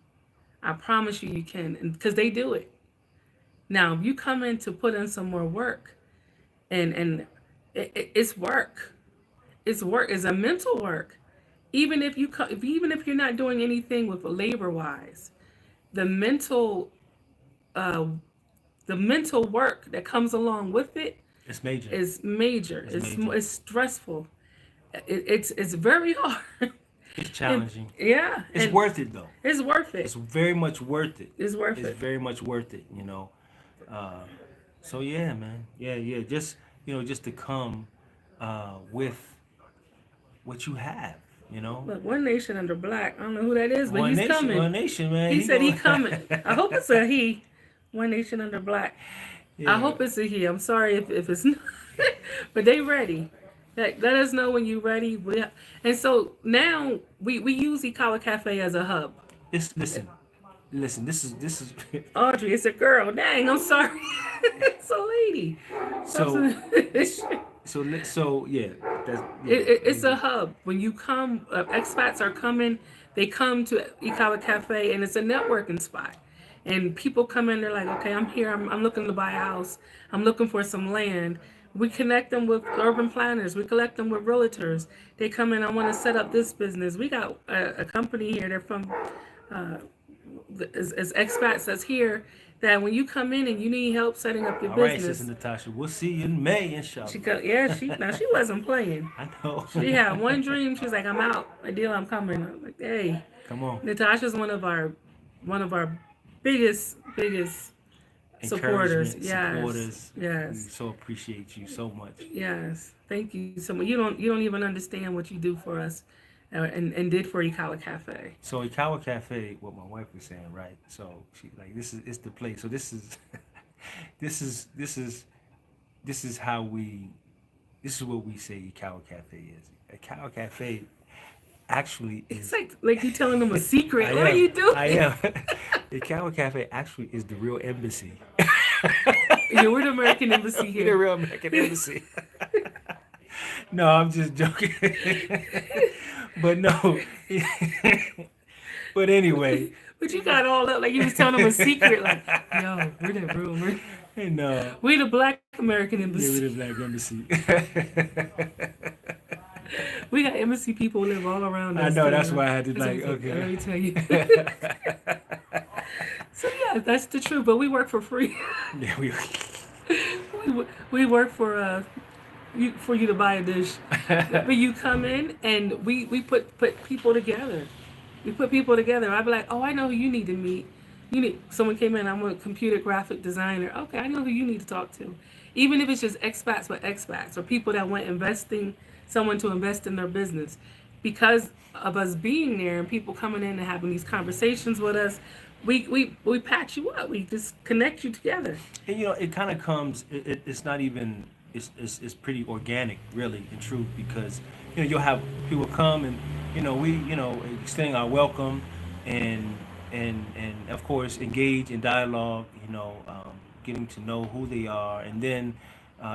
S2: I promise you, you can, and because they do it. Now, if you come in to put in some more work, and it's work. It's work. It's a mental work. Even if even if you're not doing anything with labor wise, the mental uh, the mental work that comes along with it
S1: It's major.
S2: is major.
S1: It's major.
S2: It's stressful. It's very hard.
S1: It's challenging.
S2: Yeah,
S1: It's
S2: and
S1: worth it though.
S2: it's worth
S1: It's
S2: it.
S1: very much worth it.
S2: It's worth
S1: It's
S2: it.
S1: very much worth it, you know. Uh, so yeah, man. Yeah, yeah. Just just to come with what you have, you know.
S2: Look, One Nation Under Black. I don't know who that is, but
S1: One
S2: he's
S1: nation,
S2: coming.
S1: one nation, man.
S2: He said he
S1: going-
S2: coming. I hope it's a he. One Nation Under Black. I
S1: Yeah.
S2: hope it's a he. I'm sorry if it's not. But they ready. Let us know when you're ready. And so now we use Ikawa Cafe as a hub.
S1: Listen. This is
S2: Audrey, it's a girl. Dang, I'm sorry. It's a lady.
S1: so
S2: It,
S1: so yeah. That's yeah.
S2: it's a hub. When you come, expats are coming. They come to Ikawa Cafe, and it's a networking spot. And people come in, they're like, okay, I'm here. I'm looking to buy a house. I'm looking for some land. We connect them with urban planners. We connect them with realtors. They come in, I want to set up this business. We got a company here. They're from as expats that's here, that when you come in and you need help setting up your
S1: All right,
S2: business.
S1: Sister Natasha. We'll see you in May, inshallah.
S2: She wasn't playing.
S1: I know.
S2: She had one dream. She's like, I'm out. Adil, I'm coming. I'm like, hey,
S1: Come on.
S2: Natasha's one of our biggest supporters.
S1: Encouragement,
S2: Yes.
S1: supporters. We
S2: Yes.
S1: so appreciate you so much.
S2: Yes. Thank you so much. You don't even understand what you do for us, and did for Ikawa Cafe.
S1: So Ikawa Cafe, what my wife was saying, right? So she like it's the place. So this is this is how this is what we say Ikawa Cafe is. Ikawa Cafe actually
S2: It's
S1: is
S2: like you telling them a secret.
S1: I
S2: What are
S1: am,
S2: you doing?
S1: I am. Ikawa Cafe actually is the real embassy.
S2: Yeah, we're the American Embassy
S1: The
S2: here.
S1: real American embassy. No, I'm just joking. But no. But anyway,
S2: But you got all up like you was telling them a secret. Like, yo, we're the real.
S1: no.
S2: We're the Black American
S1: Yeah,
S2: Embassy.
S1: we're the black embassy.
S2: We got embassy people who live all around us.
S1: I know, that's
S2: you
S1: why I had to
S2: That's
S1: like,
S2: what I'm saying.
S1: okay.
S2: Let me tell you. So yeah, that's the truth. But we work for free.
S1: Yeah,
S2: We work for for you to buy a dish. But you come in and we put people together. We put people together. I'd be like, oh, I know who you need to meet. You need someone came in. I'm a computer graphic designer. Okay, I know who you need to talk to. Even if it's just expats with expats or people that want investing, someone to invest in their business, because of us being there and people coming in and having these conversations with us, we patch you up. We just connect you together.
S1: And it kind of comes. It's not even. It's pretty organic, really, in truth, because you'll have people come and we extending our welcome and and of course engage in dialogue. Getting to know who they are, and then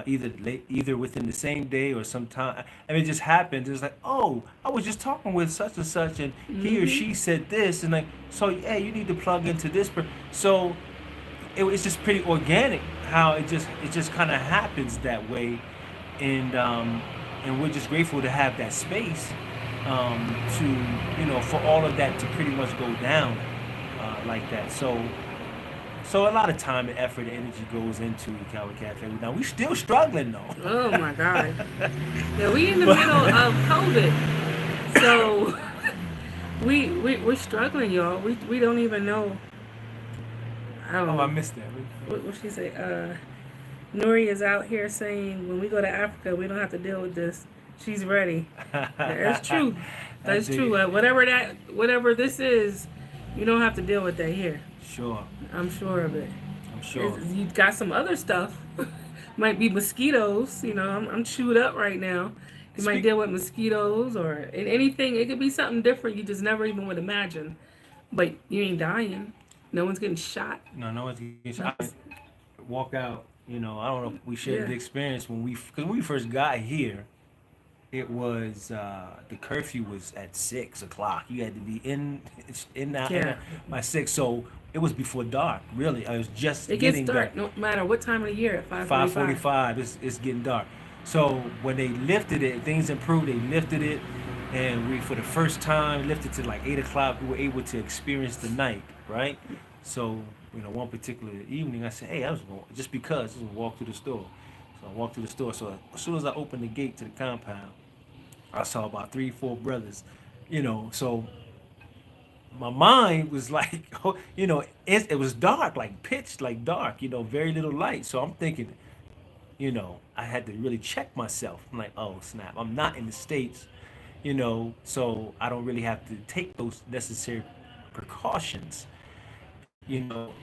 S1: either within the same day or sometime. I mean, it just happens. It's like, oh, I was just talking with such and such, and he or
S2: Mm-hmm.
S1: she said this, and like, so yeah, you need to plug into this. So it's just pretty organic how it just kind of happens that way, and we're just grateful to have that space to for all of that to pretty much go down like that. So a lot of time and effort and energy goes into Ikawa Cafe. Now we still struggling though.
S2: Oh my God. Yeah, we in the
S1: But
S2: middle of COVID, so we're struggling, y'all. We don't even know. I don't
S1: oh, I
S2: know.
S1: missed that.
S2: What she say? Nuri is out here saying when we go to Africa, we don't have to deal with this. She's ready. That's true.
S1: I
S2: That's
S1: dig
S2: true.
S1: it.
S2: Whatever this is, you don't have to deal with that here.
S1: Sure,
S2: I'm sure of it.
S1: I'm sure.
S2: You got some other stuff. Might be mosquitoes. I'm chewed up right now. You might
S1: Speak.
S2: deal with mosquitoes or anything. It could be something different you just never even would imagine. But you ain't dying. No one's getting shot.
S1: No, no one's getting.
S2: No.
S1: I walk out. I don't know if we shared
S2: Yeah.
S1: the experience because when we first got here, it was the curfew was at 6 o'clock. You had to be in
S2: Yeah.
S1: by 6. So it was before dark. Really, I was just
S2: It gets
S1: getting dark.
S2: dark no matter what time of the year at 5:45.
S1: 5:45. It's getting dark. So when they lifted it, things improved. They lifted it, and we for the first time lifted to like 8 o'clock. We were able to experience the night, right? So one particular evening, I said, "Hey, I was going just because I was gonna walk through the store." So I walked through the store. So as soon as I opened the gate to the compound, I saw about 3, 4 brothers. So my mind was like, it was dark, like pitch, like dark. Very little light. So I'm thinking, I had to really check myself. I'm like, oh snap, I'm not in the States, so I don't really have to take those necessary precautions,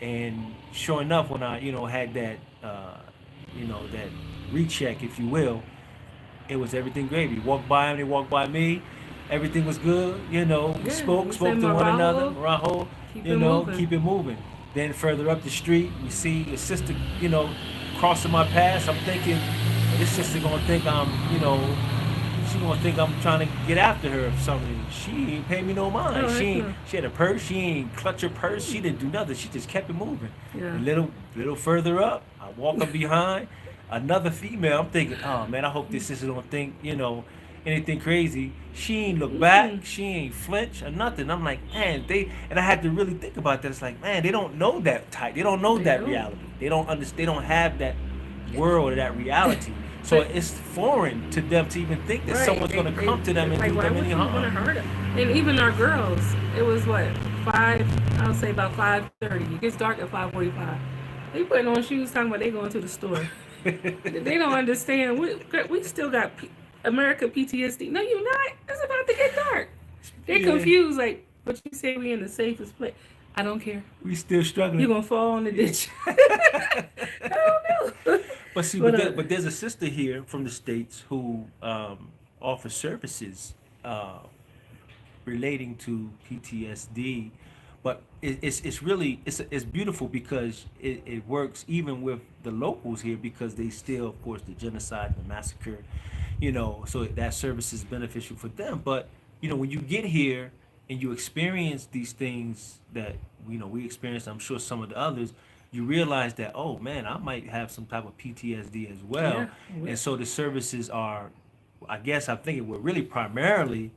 S1: and sure enough, when I, had that recheck, if you will, it was everything gravy. Walked by them, they walked by me, everything was good, we
S2: Yeah.
S1: spoke,
S2: We say
S1: spoke to one another,
S2: Maraho,
S1: Raho,
S2: keep it moving.
S1: keep it moving. Then further up the street, we see a sister, crossing my path. I'm thinking, this sister gonna think she gonna think I'm trying to get after her or something. She ain't pay me no mind.
S2: Oh,
S1: She
S2: heck
S1: ain't,
S2: no.
S1: she had a purse. She ain't clutch her purse. She didn't do nothing. She just kept it moving. A
S2: Yeah.
S1: little further up, I walk up behind another female. I'm thinking, oh man, I hope this sister don't think anything crazy. She ain't look back.
S2: Mm-mm.
S1: She ain't flinch or nothing. I'm like, man, and I had to really think about that. It's like, man, they don't know that type. They don't know
S2: They
S1: that
S2: don't.
S1: reality. They don't understand. They don't have that world or that reality. So
S2: But
S1: it's foreign to them to even think that
S2: right,
S1: someone's gonna come to them
S2: it's
S1: and
S2: like
S1: do
S2: why
S1: them
S2: would
S1: any
S2: you want to
S1: harm.
S2: hurt them? And even our girls, it was what 5. I would say about 5:30. It gets dark at 5:45. They putting on shoes, talking about they going to the store. They don't understand. We still got America PTSD. No, you're not. It's about to get dark. They're
S1: Yeah,
S2: confused. Like, but you say we in the safest place. I don't care.
S1: we still
S2: You're
S1: struggling.
S2: gonna fall in the ditch. I don't know.
S1: But see,
S2: But
S1: but there's a sister here from the states who offers services uh, relating to PTSD. But it's really it's beautiful because it works even with the locals here because they still, of course, the genocide, the massacre, so that service is beneficial for them. But when you get here and you experience these things that we experienced, I'm sure some of the others, you realize that, oh man, I might have some type of PTSD as well.
S2: Yeah.
S1: And so the services are, I guess I'm thinking, we're really primarily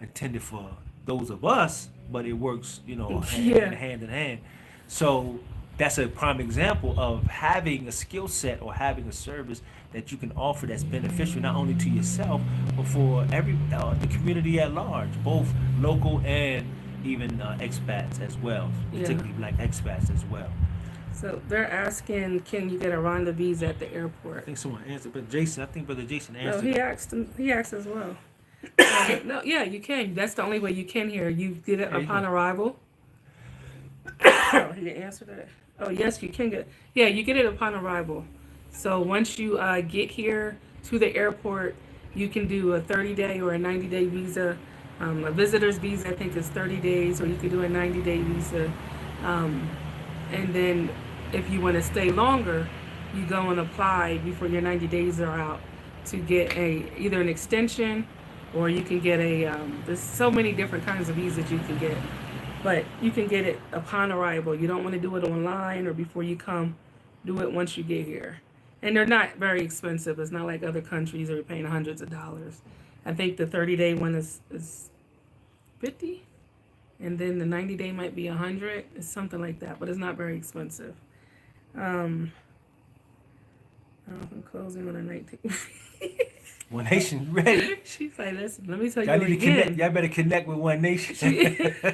S1: intended for those of us, but it works, hand
S2: Yeah.
S1: hand in hand. So that's a prime example of having a skill set or having a service that you can offer that's beneficial not only to yourself but for every the community at large, both local and even expats as well,
S2: Yeah.
S1: particularly black expats as well.
S2: So they're asking, can you get a Rwanda visa at the
S1: I
S2: airport?
S1: think someone answered, but Jason, I think Brother Jason
S2: No,
S1: answered.
S2: he asked. He asked as well. No, yeah, you can. That's the only way you can here. You get it
S1: There you
S2: upon
S1: go.
S2: arrival. Oh, he answered that. Oh, yes, you can get. Yeah, you get it upon arrival. So once you get here to the airport, you can do a 30-day or a 90-day visa. A visitor's visa, I think, is 30 days, or you could do a 90-day visa. And then if you want to stay longer, you go and apply before your 90 days are out to get either an extension, or you can get there's so many different kinds of visas you can get. But you can get it upon arrival. You don't want to do it online or before you come. Do it once you get here. And they're not very expensive. It's not like other countries where you're paying hundreds of dollars. I think the 30-day one is 50, and then the 90-day might be 100. It's something like that, but it's not very expensive. I'm closing on the 19th.
S1: One Nation, you ready?
S2: She's like, listen, let me tell you
S1: Y'all need to
S2: again.
S1: connect. Y'all better connect with One Nation.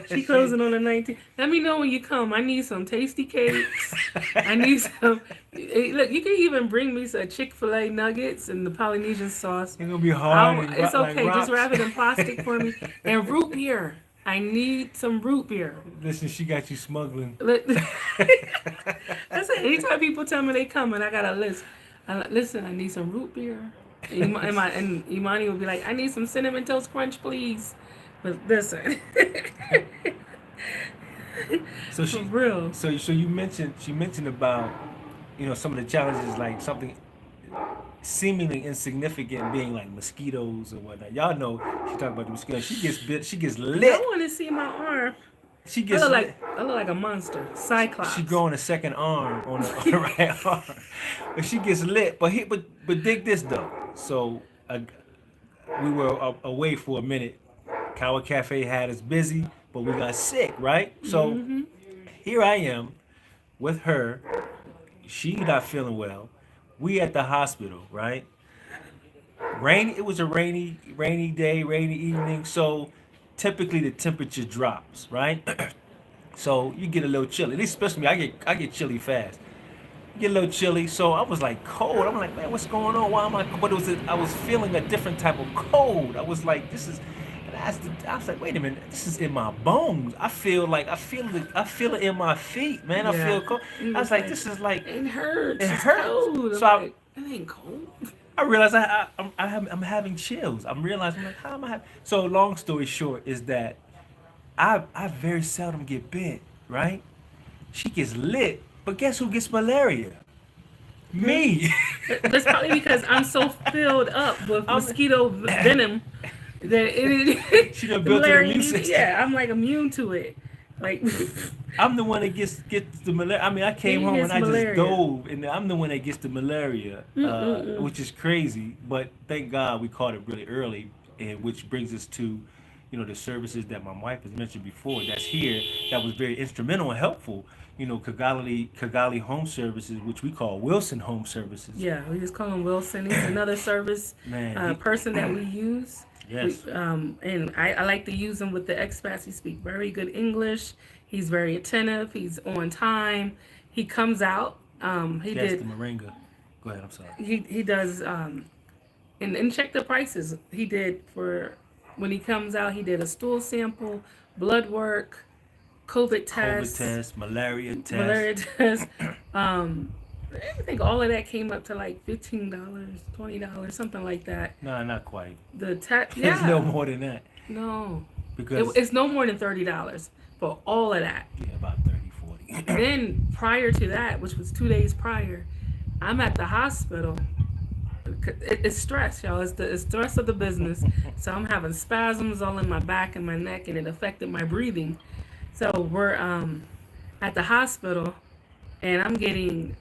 S2: She closing on the 19th. Let me know when you come. I need some tasty cakes. I need some. Hey, look, you can even bring me some Chick-fil-A nuggets and the Polynesian sauce.
S1: It's gonna be hard.
S2: It's okay.
S1: Like
S2: Just
S1: rocks.
S2: wrap it in plastic for me. And root beer. I need some root beer.
S1: Listen, she got you smuggling.
S2: Listen, anytime people tell me they coming, I got a list. Listen, I need some root beer. And Imani will be like, I need some cinnamon toast crunch, please. But listen.
S1: So
S2: For real.
S1: So she mentioned about some of the challenges, like something seemingly insignificant being like mosquitoes or whatnot. Y'all know she talking about the mosquitoes. She gets bit. She gets
S2: I
S1: lit.
S2: want to see my arm.
S1: She
S2: I
S1: gets
S2: look
S1: lit.
S2: like a monster. Cyclops.
S1: She growing a second arm on the right arm, but she gets lit. But dig this though. So we were away for a minute. Kawa Cafe had us busy, but we got sick, right? So here I am with her. She not feeling well. We at the hospital, right? It was a rainy day, rainy evening. So typically the temperature drops, right? So you get a little chilly. At least especially me, I get chilly fast. Get a little chilly. So I was like cold. I'm like, man, what's going on? Why am I? But I was feeling a different type of cold. I was like, this is. And I was like, wait a minute, this is in my bones. I feel it in my feet, man. I
S2: Yeah.
S1: feel cold. I was like, this is like.
S2: It hurts.
S1: It
S2: It's
S1: hurts.
S2: cold.
S1: So
S2: I'm like, it ain't cold.
S1: I realized I'm having chills. I'm realizing like how am I having? So long story short is that I very seldom get bit, right? She gets lit, but guess who gets malaria? Me.
S2: That's probably because I'm so filled up with mosquito venom that
S1: She done built an
S2: malaria.
S1: immune system.
S2: Yeah, I'm like immune to it. Like
S1: I'm the one that gets the malaria. I mean, I came
S2: He
S1: home and
S2: gets
S1: I
S2: malaria.
S1: just dove, and I'm the one that gets the malaria, which is crazy. But thank God we caught it really early, and which brings us to, the services that my wife has mentioned before. That's here. That was very instrumental and helpful. Kigali Home Services, which we call Wilson Home Services.
S2: yeah, we just call him Wilson. He's another service
S1: Man,
S2: person that we use.
S1: yes.
S2: And I like to use him with the expats. He speaks very good English. He's very attentive. He's on time. He comes out. He
S1: That's
S2: did.
S1: the moringa. Go ahead. I'm sorry.
S2: He does. And check the prices. He did for when he comes out. He did a stool sample, blood work, COVID test,
S1: Malaria test.
S2: malaria test. I think all of that came up to like $15, $20, something like that.
S1: No, not quite.
S2: The test,
S1: It's
S2: yeah,
S1: no more than that
S2: no,
S1: because
S2: it's no more than $30 for all of that.
S1: yeah, about 30, 40.
S2: Then prior to that, which was 2 days prior, I'm at the hospital. It's stress, y'all. It's the stress of the business. So I'm having spasms all in my back and my neck, and it affected my breathing. So we're at the hospital, and I'm getting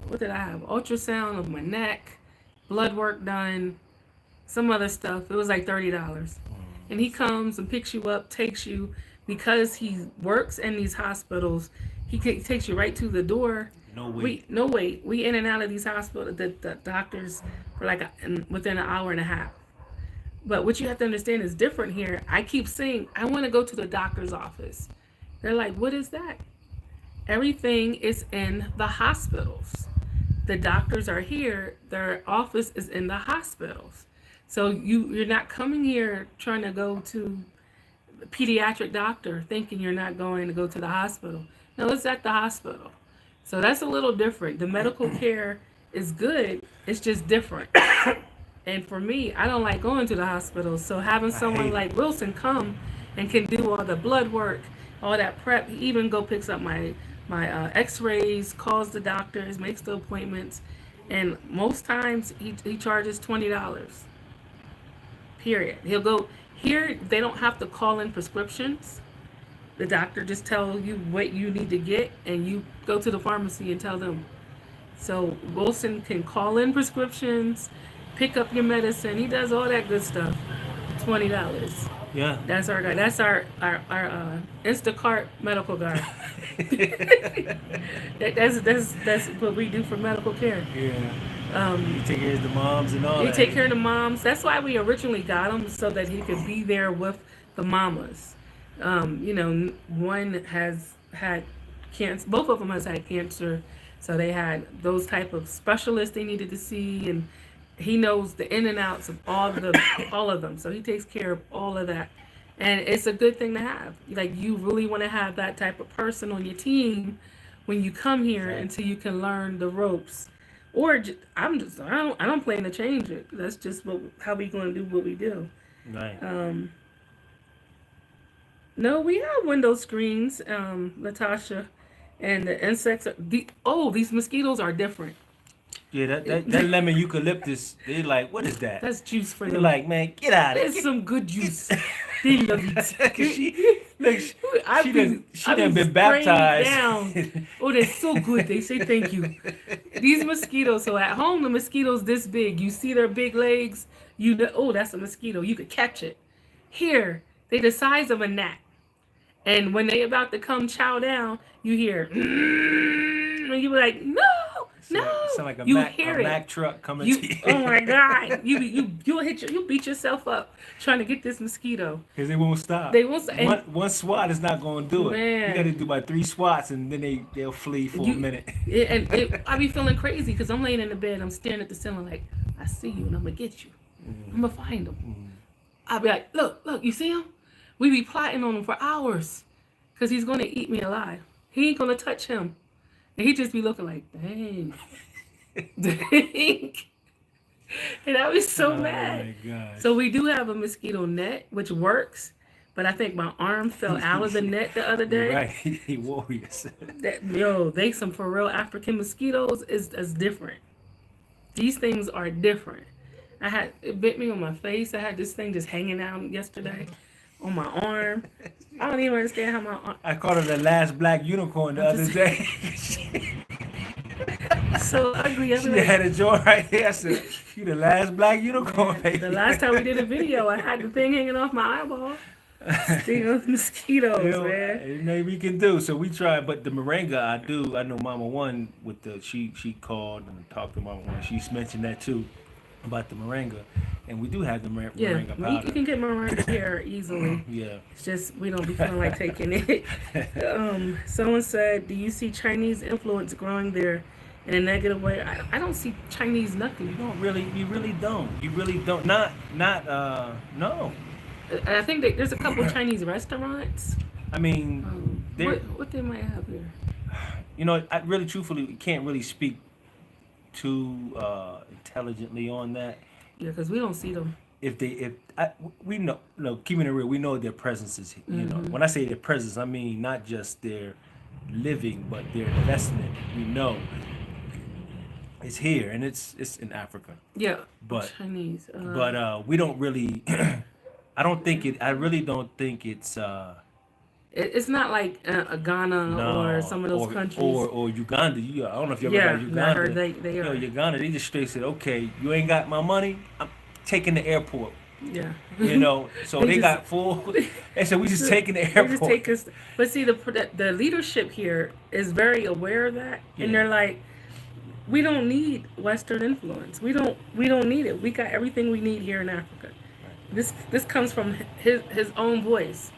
S2: what did I have? Ultrasound of my neck, blood work done, some other stuff. It was like $30. And he comes and picks you up, takes you, because he works in these hospitals. takes you right to the door.
S1: No wait.
S2: No wait. We in and out of these hospitals, the doctors for like within an hour and a half. But what you have to understand is different here. I keep saying I want to go to the doctor's office. They're like, what is that? Everything is in the hospitals. The doctors are here. Their office is in the hospitals. So you're not coming here trying to go to a pediatric doctor thinking you're not going to go to the hospital. No, it's at the hospital. So that's a little different. The medical care is good. It's just different. And for me, I don't like going to the hospital. So having someone like Wilson come and can do all the blood work, all that prep, he even go picks up my x-rays, calls the doctors, makes the appointments. And most times he charges $20. Period. He'll go, here they don't have to call in prescriptions. The doctor just tells you what you need to get and you go to the pharmacy and tell them. So Wilson can call in prescriptions, pick up your medicine. He does all that good stuff. $20.
S1: Yeah.
S2: That's our guy. That's our Instacart medical guy. that's what we do for medical care.
S1: Yeah. You take care of the moms and all that.
S2: You take care of the moms. That's why we originally got him, so that he could be there with the mamas. One has had cancer. Both of them has had cancer. So they had those type of specialists they needed to see, and he knows the in and outs of all of them. So he takes care of all of that, and it's a good thing to have. Like, you really want to have that type of person on your team when you come here, until you can learn the ropes. Or I don't plan to change it. That's just how we going to do what we do.
S1: Right.
S2: No, we have window screens, Latasha, and the insects. These mosquitoes are different.
S1: Yeah, that lemon eucalyptus, they're like, what is that?
S2: That's juice for
S1: They're
S2: them.
S1: like, man, get out of
S2: There's some good juice. They love it.
S1: She done been baptized.
S2: Down. Oh, they're so good. They say thank you. These mosquitoes. So at home, the mosquitoes this big. You see their big legs. You know, oh, that's a mosquito. You could catch it. Here, they the size of a gnat. And when they about to come chow down, you hear, and you be like, no.
S1: Sound like a
S2: you
S1: Mack, Mack truck coming to you.
S2: Oh my God! You'll beat yourself up trying to get this mosquito.
S1: Because they won't stop. One swat is not going to do it.
S2: Man.
S1: You got to do about 3 swats, and then they'll flee for a minute.
S2: I be feeling crazy because I'm laying in the bed, I'm staring at the ceiling like, I see you, and I'm gonna get you. I'm gonna find him. I'll be like, look, you see him? We be plotting on him for hours because he's gonna eat me alive. He ain't gonna touch him. And he just be looking like, dang. Dang. And I was so mad.
S1: My gosh.
S2: So we do have a mosquito net, which works. But I think my arm fell out of the net the other day.
S1: Right, warriors.
S2: They some for real African mosquitoes is different. These things are different. It bit me on my face. I had this thing just hanging out yesterday on my arm. I don't even understand how my arm.
S1: I called her the last black unicorn the other day.
S2: So ugly.
S1: She had a jaw right there. I said, you the last black unicorn, baby.
S2: The last time we did a video, I had the thing hanging off my eyeball. Sting of mosquitoes, man.
S1: Maybe we can do. So we tried, but the moringa, I know Mama One she called and talked to Mama One. She's mentioned that too, about the moringa. And we do have the moringa powder.
S2: You can get moringa here easily.
S1: Yeah.
S2: It's just we don't be feeling like taking it. Someone said, do you see Chinese influence growing there in a negative way? I don't see Chinese nothing.
S1: You really don't. You really don't. No.
S2: I think there's a couple of Chinese restaurants.
S1: I mean,
S2: what they might have here.
S1: You know, I really, truthfully, can't really speak too intelligently on that.
S2: Yeah, because we don't see them.
S1: We know, keeping it real, we know their presence is. You know, when I say their presence, I mean not just their living, but their investment. We know it's here, and it's in Africa.
S2: Yeah,
S1: but
S2: Chinese.
S1: But we don't really. I really don't think it's.
S2: It's not like Ghana or some of those countries.
S1: Or Uganda. I don't know if you ever got Uganda.
S2: I heard they are.
S1: Uganda, they just straight said, okay, you ain't got my money, I'm taking the airport.
S2: Yeah.
S1: You know, so
S2: They
S1: they
S2: just
S1: got full. They said we just taking the
S2: they just
S1: airport.
S2: take us. But see, the leadership here is very aware of that, and
S1: Yeah,
S2: they're like, we don't need Western influence. We don't need it. We got everything we need here in Africa.
S1: right.
S2: This comes from his own voice,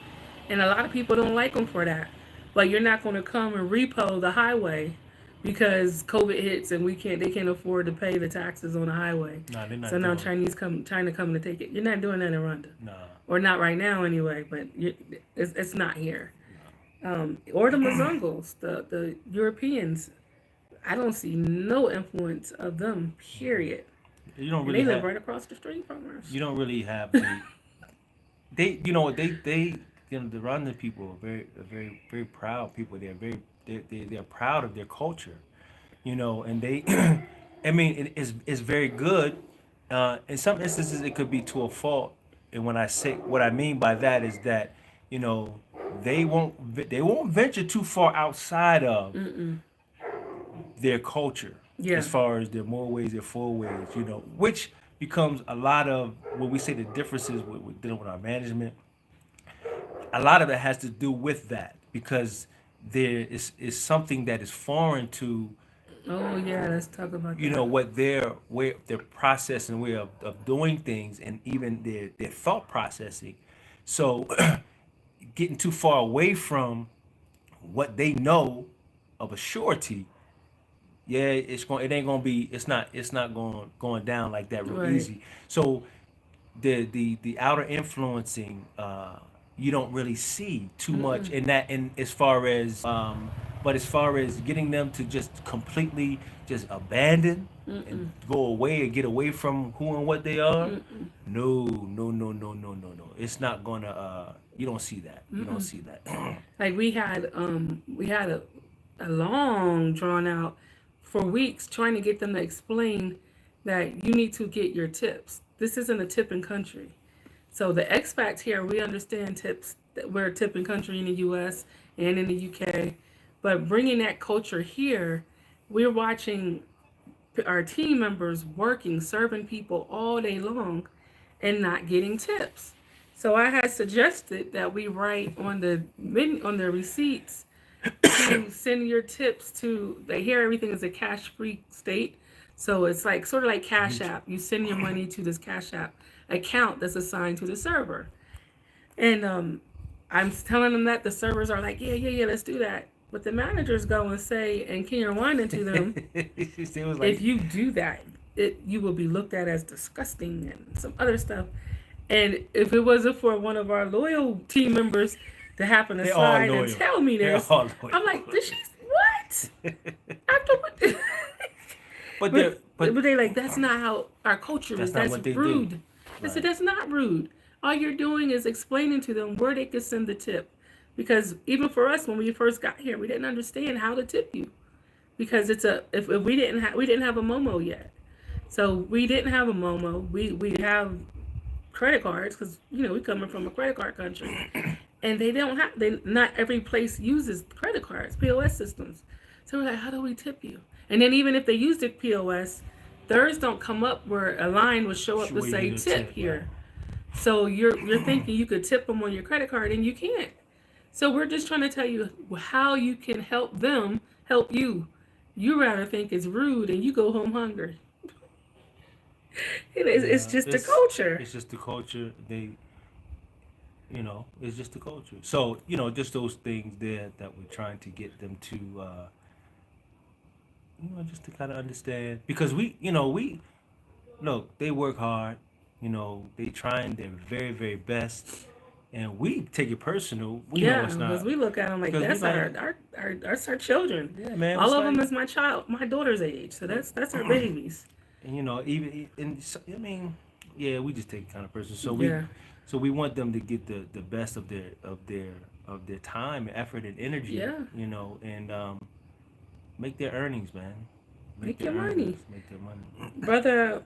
S2: and a lot of people don't like him for that. But you're not going to come and repo the highway because COVID hits and they can't afford to pay the taxes on the highway.
S1: No, they're
S2: So
S1: not
S2: now
S1: doing.
S2: China coming to take it. You're not doing that in Rwanda,
S1: Nah,
S2: or not right now anyway. But it's not here.
S1: no.
S2: Or the Mozungos, the Europeans. I don't see no influence of them. Period.
S1: You don't
S2: And
S1: really
S2: they live
S1: have.
S2: right across the street from us.
S1: You don't really have the. They, you know, the Rwandan people are very proud people. They're they're proud of their culture, you know, and they, I mean, it's very good. In some instances, it could be to a fault. And when I say what I mean by that is that, you know, they won't venture too far outside of
S2: Mm-mm.
S1: their culture
S2: Yeah.
S1: as far as their more ways, their four ways, you know, which becomes a lot of when we say the differences with dealing with our management. A lot of it has to do with that because there is something that is foreign to,
S2: Oh yeah, let's talk about
S1: you know,
S2: that.
S1: what their process and way of doing things and even their thought processing. So getting too far away from what they know of a surety, yeah, it ain't gonna be it's not going down like that real
S2: Right.
S1: easy. So the outer influencing you don't really see too much
S2: Mm-mm.
S1: in that in as far as but as far as getting them to just completely just abandon and
S2: Mm-mm.
S1: go away and get away from who and what they are,
S2: Mm-mm.
S1: no, it's not gonna you don't see that, you don't
S2: Mm-mm.
S1: see that.
S2: Like we had a long drawn out for weeks trying to get them to explain that you need to get your tips. This isn't a tipping country. So the expats here, we understand tips that we're a tipping country in the U.S. and in the U.K. But bringing that culture here, we're watching our team members working, serving people all day long, and not getting tips. So I had suggested that we write on on the receipts to send your tips to. They hear everything is a cash free state, so it's like sort of like Cash App. You send your money to this Cash App account that's assigned to the server, and I'm telling them that the servers are like, yeah, let's do that. But the managers go and say, and Kenya whining to them,
S1: It was
S2: if
S1: like
S2: you do that, you will be looked at as disgusting and some other stuff. And if it wasn't for one of our loyal team members to happen to
S1: they're all
S2: slide and
S1: loyal.
S2: tell me
S1: They're
S2: this,
S1: all loyal.
S2: I'm like, did she what? After what?
S1: But they're
S2: But they like that's not how our culture is.
S1: that's not
S2: That's
S1: what they do.
S2: rude. I said
S1: Right.
S2: that's not rude. All you're doing is explaining to them where they could send the tip, because even for us when we first got here, we didn't understand how to tip you because it's a if we didn't have a Momo yet, so we didn't have a Momo. We have credit cards because we coming from a credit card country, and they don't have they not every place uses credit cards, POS systems. So we're like, how do we tip you? And then even if they use the POS, theirs don't come up where a line would show up to
S1: Sure, you
S2: say
S1: need a
S2: tip
S1: tip, right?
S2: here. So you're thinking you could tip them on your credit card and you can't. So we're just trying to tell you how you can help them help you. You rather think it's rude and you go home hungry. It's
S1: Yeah,
S2: just the culture.
S1: it's just the culture. They, you know, it's just the culture. So you know, just those things there that we're trying to get them to, you know, just to kind of understand because we look, they work hard. You know, they trying their very best, and we take it personal. We know
S2: Yeah,
S1: it's
S2: because
S1: not
S2: we look at them like
S1: because we
S2: that's
S1: like,
S2: our children.
S1: yeah, man,
S2: All
S1: it's
S2: of them
S1: like,
S2: is my daughter's age, so that's our babies.
S1: and you know, even and I mean, yeah, we just take it kind of personal.
S2: Yeah,
S1: So we want them to get the best of their time, effort, and energy.
S2: yeah.
S1: You know, and make their earnings, man. Make
S2: Make
S1: their
S2: your money.
S1: earnings. Make their money.
S2: Brother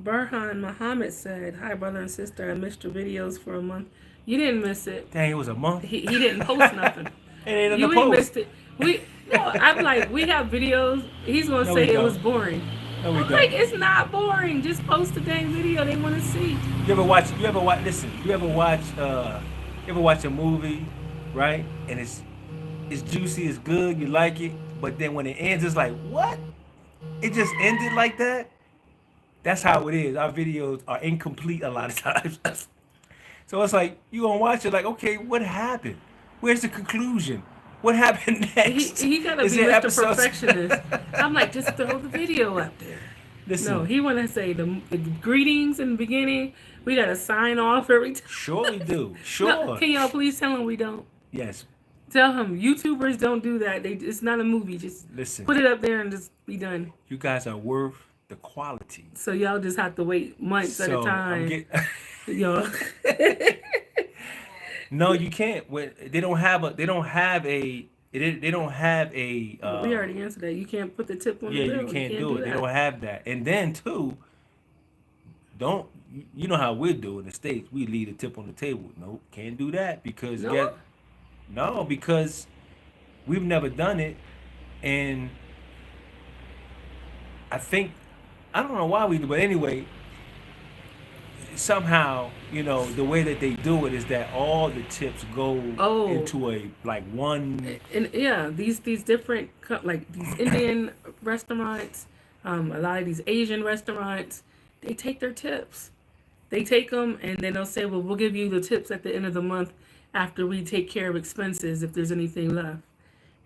S2: Burhan Muhammad said, "Hi, brother and sister. I missed your videos for a month. You didn't miss it.
S1: Dang, it was a month.
S2: He didn't post nothing.
S1: It ain't in
S2: You
S1: the
S2: ain't
S1: post.
S2: missed it. We no. I'm like we have videos. He's gonna
S1: No,
S2: say
S1: we
S2: it was
S1: don't.
S2: boring.
S1: No, we don't.
S2: Like, it's not boring. Just post a dang video they want to see.
S1: You ever watch? Listen. You ever watch? You ever watch a movie, right? And it's juicy, it's good, you like it, but then when it ends, it's like, what? It just ended like that? That's how it is. Our videos are incomplete a lot of times. So it's like you gonna watch it, like, okay, what happened? Where's the conclusion? What happened next?
S2: He gotta
S1: Is
S2: be
S1: there
S2: Mr.
S1: episodes?
S2: Perfectionist. I'm like, just throw the video up there.
S1: Listen,
S2: No, he want to say the greetings in the beginning. We got to sign off every time.
S1: sure we do.
S2: No,
S1: Sure.
S2: can y'all please tell him we don't?
S1: Yes.
S2: Tell him YouTubers don't do that. It's not a movie. Just
S1: Listen,
S2: put it up there and just be done.
S1: you guys are worth the quality.
S2: So y'all just have to wait months at a time. Y'all.
S1: No, you can't. They don't have a. They don't have a. They don't have a.
S2: We already answered that. You can't put the tip on
S1: Yeah,
S2: the bill.
S1: you can't do it. They
S2: that.
S1: don't have that. And then too, don't you know how we do in the States? We leave a tip on the table. Nope, can't do that because
S2: No?
S1: no, because we've never done it, and I don't know why we do, but anyway, somehow the way that they do it is that all the tips go
S2: Oh.
S1: into a like one.
S2: And yeah, these different like these Indian restaurants, a lot of these Asian restaurants, they take their tips. They take them and then they'll say, "Well, we'll give you the tips at the end of the month after we take care of expenses if there's anything left."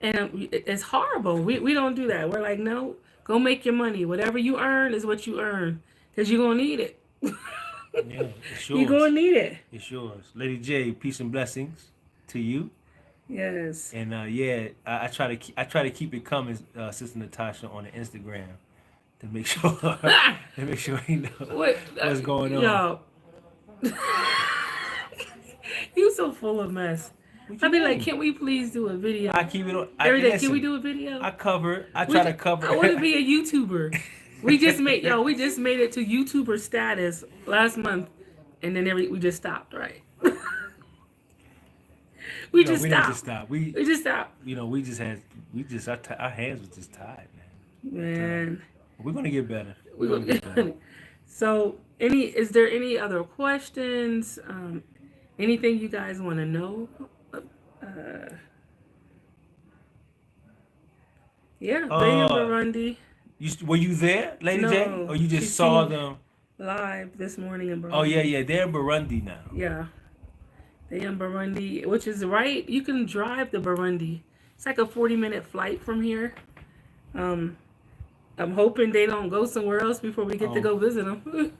S2: And it's horrible. We don't do that. We're like, no, go make your money. Whatever you earn is what you earn because you're gonna need it.
S1: Yeah, it's yours.
S2: You're gonna need it.
S1: It's yours, Lady J. Peace and blessings to you.
S2: Yes.
S1: And I try to keep it coming, Sister Natasha, on the Instagram to make sure you know what's going on.
S2: Yo. You so full of mess.
S1: What you
S2: I'd be like,
S1: mean?
S2: can we please do a video?
S1: I keep it on
S2: Every day,
S1: listen,
S2: can we do a video?
S1: I cover it. I
S2: We
S1: try to
S2: ju-
S1: cover
S2: I want to
S1: it.
S2: be a YouTuber. We just made it to YouTuber status last month, and then we just stopped, right? we
S1: No,
S2: just
S1: we
S2: stopped.
S1: didn't just stop. We
S2: just stopped.
S1: our hands were just tied, man.
S2: Man.
S1: We're gonna get better.
S2: We
S1: We're gonna get better.
S2: So, is there any other questions? Anything you guys want to know? Yeah, they in Burundi
S1: Were you there, Lady
S2: No,
S1: J? Or you
S2: she
S1: just saw
S2: seen-
S1: them?
S2: live this morning in Burundi.
S1: Oh yeah, they're in Burundi now.
S2: Yeah, they in Burundi, which is right. You can drive to Burundi. It's like a 40-minute flight from here. I'm hoping they don't go somewhere else before we get to go visit them.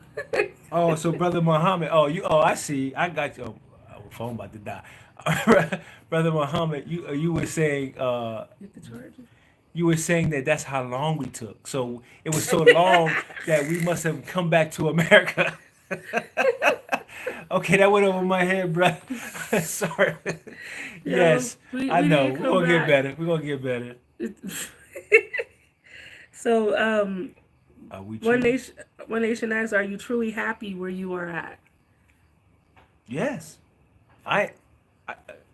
S1: Oh, so Brother Muhammad. I see. I got your phone about to die. Brother Muhammad, you were saying
S2: Get the charger.
S1: you were saying that's how long we took. So it was so long that we must have come back to America. Okay, that went over my head, brother. Sorry. Yes,
S2: we
S1: I know.
S2: didn't
S1: We're
S2: come
S1: gonna get
S2: back.
S1: better. We're gonna get better.
S2: So,
S1: Are we
S2: One
S1: true?
S2: Nation asks, "Are you truly happy where you are at?"
S1: Yes, I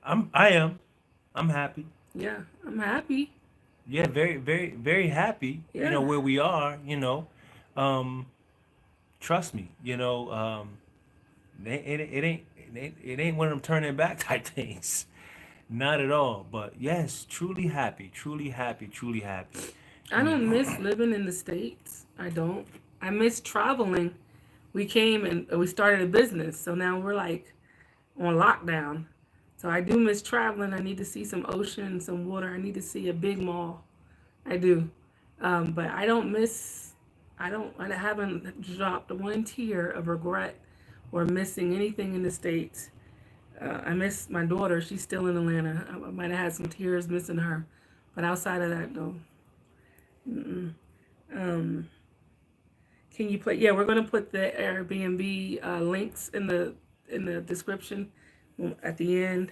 S1: am. I'm happy.
S2: Yeah, I'm happy.
S1: Yeah, very, very, very happy.
S2: Yeah.
S1: Where we are. Trust me. It ain't one of them turning back type things. Not at all. But yes, truly happy, truly happy, truly happy.
S2: I don't miss living in the States. I don't. I miss traveling. We came and we started a business, so now we're like on lockdown. So I do miss traveling. I need to see some ocean, some water. I need to see a big mall. I do. But I don't miss, I haven't dropped one tear of regret or missing anything in the States. I miss my daughter. She's still in Atlanta. I might have had some tears missing her. But outside of that, no. Can you play? Yeah, we're gonna put the Airbnb links in the description at the end.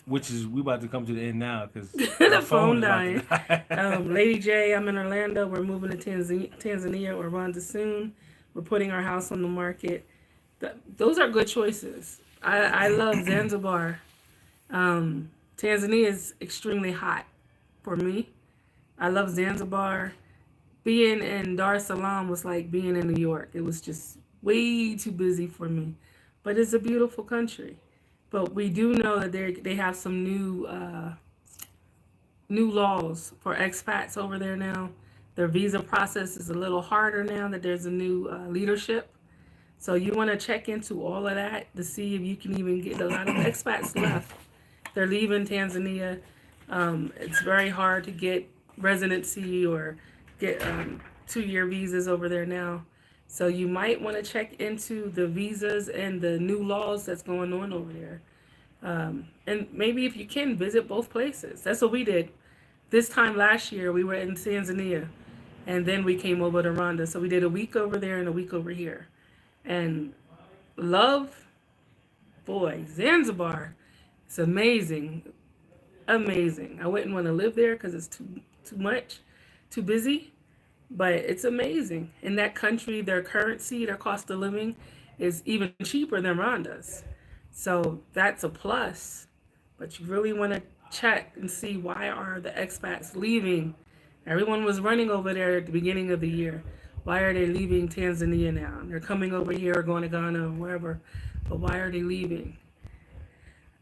S1: Which is we about to come to the end now because
S2: The phone dying. Lady J, I'm in Orlando. We're moving to Tanzania or Rwanda soon. We're putting our house on the market. Those are good choices. I love Zanzibar. Tanzania is extremely hot for me. I love Zanzibar being in Dar es Salaam was like being in New York. It was just way too busy for me. But it's a beautiful country. But we do know that they have some new laws for expats over there now. Their visa process is a little harder now that there's a new leadership. So you want to check into all of that to see if you can even get a lot of expats left. They're leaving Tanzania. It's very hard to get residency or get 2-year visas over there now. So you might want to check into the visas and the new laws that's going on over there. And maybe if you can, visit both places. That's what we did. This time last year, we were in Tanzania, and then we came over to Rwanda. So we did a week over there and a week over here. And love, boy, Zanzibar, it's amazing, amazing. I wouldn't want to live there because it's too much, too busy, but it's amazing. In that country, their currency, their cost of living is even cheaper than Rwanda's. So that's a plus. But you really want to check and see, why are the expats leaving? Everyone was running over there at the beginning of the year. Why are they leaving Tanzania now? They're coming over here or going to Ghana or wherever. But why are they leaving?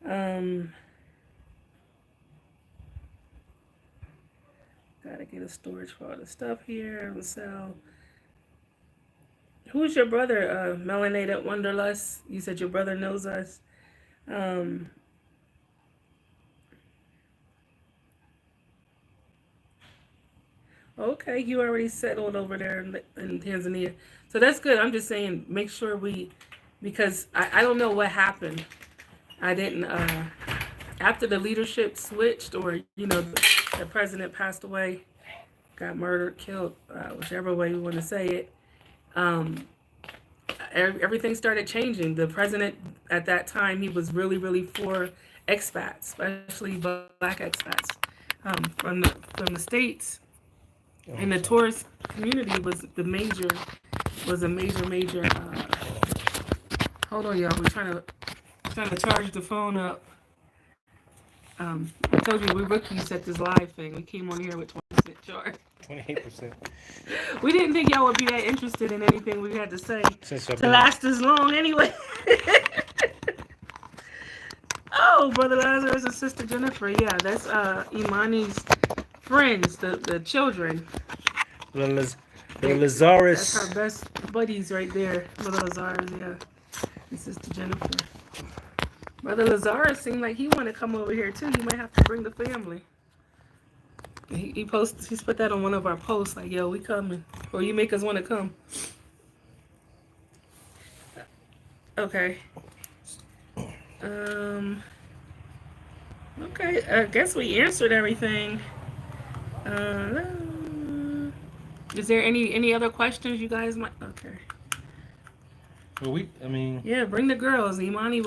S2: Gotta get a storage for all the stuff here. So, who's your brother, Melanated Wanderlust? You said your brother knows us. Okay, you already settled over there in Tanzania. So that's good. I'm just saying, make sure because I don't know what happened. I didn't, after the leadership switched, or, the president passed away, got murdered, killed, whichever way you want to say it, everything started changing. The president at that time, he was really, really for expats, especially black expats, from the States. And the tourist community was a major. Hold on, y'all. We're trying to charge the phone up. I told you we rookies at this live thing. We came on here with 20% charge.
S1: 28%.
S2: We didn't think y'all would be that interested in anything we had to say to last as long anyway. Oh, Brother Lazarus and Sister Jennifer. Yeah, that's Imani's friends, the children.
S1: The Lazarus.
S2: That's our best buddies right there. Brother Lazarus, yeah. And Sister Jennifer. Brother Lazarus seemed like he wanted to come over here too. He might have to bring the family. He's put that on one of our posts, like, yo, we coming. Or you make us want to come. Okay. Okay, I guess we answered everything. Is there any other questions you guys might? Okay.
S1: Well,
S2: yeah, bring the girls. Imani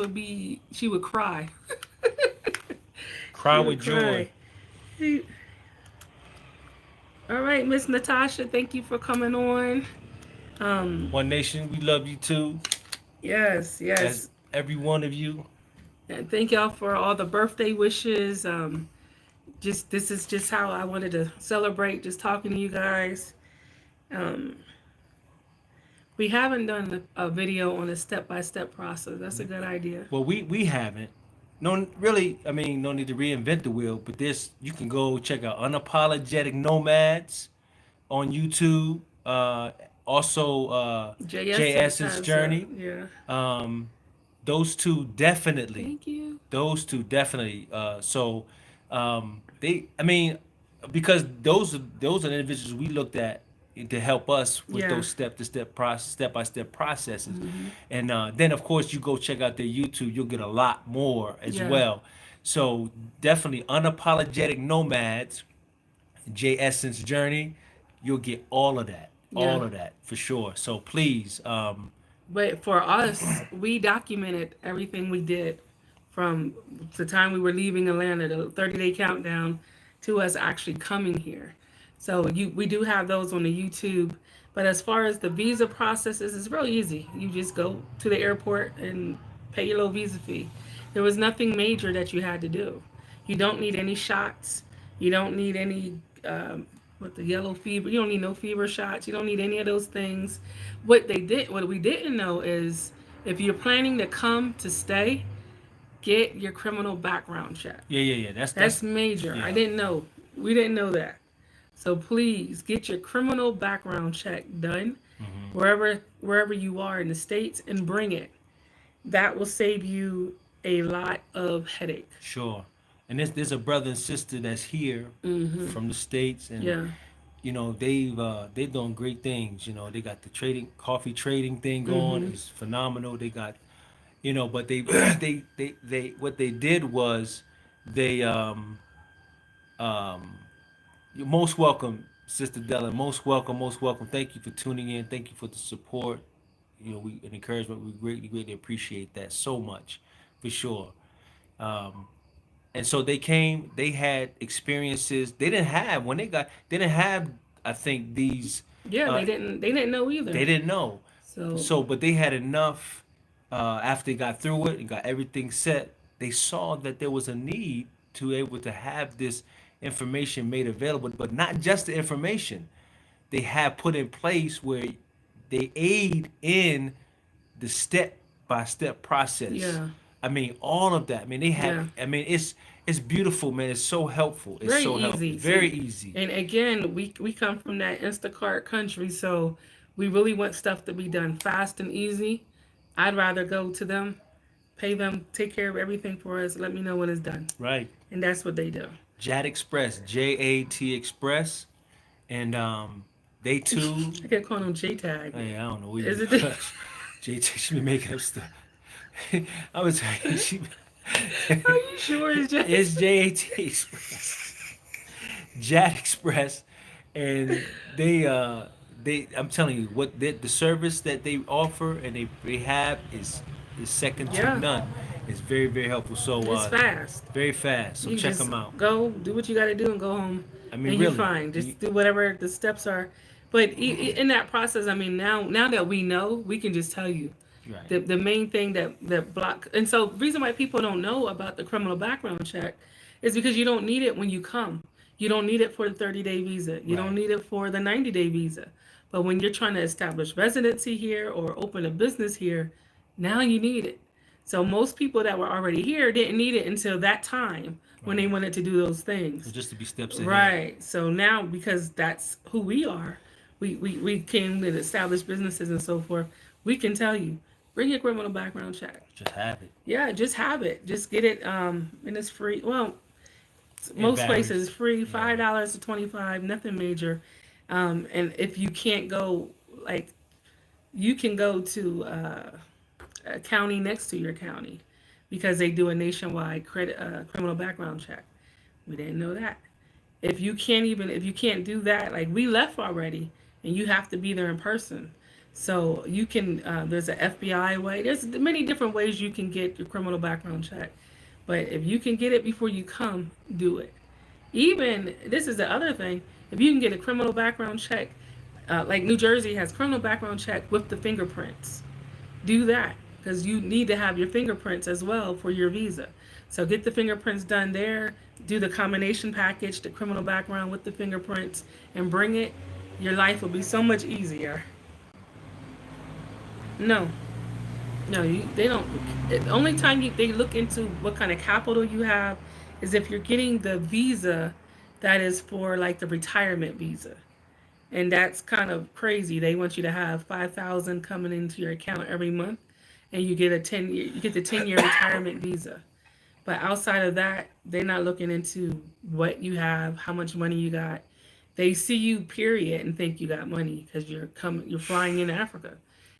S2: she would cry.
S1: Cry with joy.
S2: All right, Miss Natasha, thank you for coming on.
S1: One Nation, we love you too.
S2: Yes.
S1: As every one of you.
S2: And thank y'all for all the birthday wishes. This is just how I wanted to celebrate, just talking to you guys. We haven't done a video on a step-by-step process. That's a good idea.
S1: Well, we haven't. No need to reinvent the wheel, but you can go check out Unapologetic Nomads on YouTube. Also, JS's Journey.
S2: Yeah.
S1: Those two definitely.
S2: Thank you.
S1: Those two definitely. Because those are the individuals we looked at to help us with those step-by-step processes.
S2: Mm-hmm.
S1: And then, of course, you go check out their YouTube. You'll get a lot more as well. So definitely Unapologetic Nomads, J Essence Journey. You'll get all of that. All of that, for sure. So please.
S2: But for us, we documented everything we did from the time we were leaving Atlanta, the 30-day countdown, to us actually coming here. So we do have those on the YouTube. But as far as the visa processes, it's real easy. You just go to the airport and pay your little visa fee. There was nothing major that you had to do. You don't need any shots. You don't need any with the yellow fever. You don't need no fever shots. You don't need any of those things. What we didn't know is if you're planning to come to stay, get your criminal background check.
S1: Yeah.
S2: That's major. I
S1: yeah.
S2: didn't know. We didn't know that. So please get your criminal background check done wherever you are in the states and bring it. That will save you a lot of headache.
S1: Sure. And there's a brother and sister that's here from the states, and
S2: Yeah.
S1: they've done great things. They got the coffee trading thing going. It's phenomenal. They got, but they they what they did was they um you're most welcome, Sister Della. Most welcome. Thank you for tuning in. Thank you for the support. We and encouragement. We greatly appreciate that so much, for sure. Um, and so they came. They had experiences they didn't have when they didn't have. I think these.
S2: Yeah,
S1: Uh,
S2: they didn't know
S1: they
S2: either.
S1: didn't know.
S2: So
S1: But they had enough. After they got through it and got everything set, they saw that there was a need to able to have this information made available, but not just the information. They have put in place where they aid in the step by step process.
S2: yeah.
S1: I mean, all of that. I mean, they have.
S2: Yeah.
S1: I mean, it's beautiful, man. It's so helpful. It's
S2: Very
S1: so helpful.
S2: easy.
S1: Very
S2: See,
S1: easy.
S2: and again, we come from that Instacart country, so we really want stuff to be done fast and easy. I'd rather go to them, pay them, take care of everything for us, let me know when it's done.
S1: Right.
S2: And that's what they do.
S1: Jat Express, JAT Express, and they too.
S2: I kept calling them J-Tag.
S1: Hey, I don't know.
S2: Is it the-
S1: JT, she be making up stuff. I was telling you,
S2: Are you sure it's J?
S1: it's JAT Express, Jat Express, and I'm telling you, what the service that they offer and they have is second to
S2: Yeah.
S1: none. It's very helpful. So
S2: It's fast.
S1: very fast. So
S2: You
S1: check
S2: just
S1: them out.
S2: go, do what you got to do, and go home.
S1: I mean,
S2: and you're
S1: really,
S2: fine. Just do whatever the steps are. But in that process, I mean, now that we know, we can just tell you.
S1: right.
S2: The main thing that block, and so the reason why people don't know about the criminal background check is because you don't need it when you come. You don't need it for the 30-day visa. You don't
S1: Right.
S2: need it for the 90-day visa. But when you're trying to establish residency here or open a business here, now you need it. So most people that were already here didn't need it until that time when they
S1: Right.
S2: wanted to do those things.
S1: So just to be steps ahead.
S2: Right. So now, because that's who we are, we came and established businesses and so forth. We can tell you, bring your criminal background check.
S1: Just have it.
S2: Yeah, just have it. Just get it. And it's free. Well,
S1: It
S2: most
S1: varies.
S2: places free.
S1: Yeah.
S2: $5 to 25. Nothing major. And if you can't go, like, you can go to a county next to your county because they do a nationwide criminal background check. We didn't know that. If you can't do that, like we left already, and you have to be there in person. So you can. There's an FBI way. There's many different ways you can get your criminal background check. But if you can get it before you come, do it. Even this is the other thing. If you can get a criminal background check, like New Jersey has criminal background check with the fingerprints, do that because you need to have your fingerprints as well for your visa. So get the fingerprints done there. Do the combination package, the criminal background with the fingerprints, and bring it. Your life will be so much easier. No, no, they don't. The only time they look into what kind of capital you have is if you're getting the visa that is for like the retirement visa. And that's kind of crazy. They want you to have 5,000 coming into your account every month, and you get the 10-year retirement visa. But outside of that, they're not looking into what you have, how much money you got. They see you, period, and think you got money because you're flying in Africa.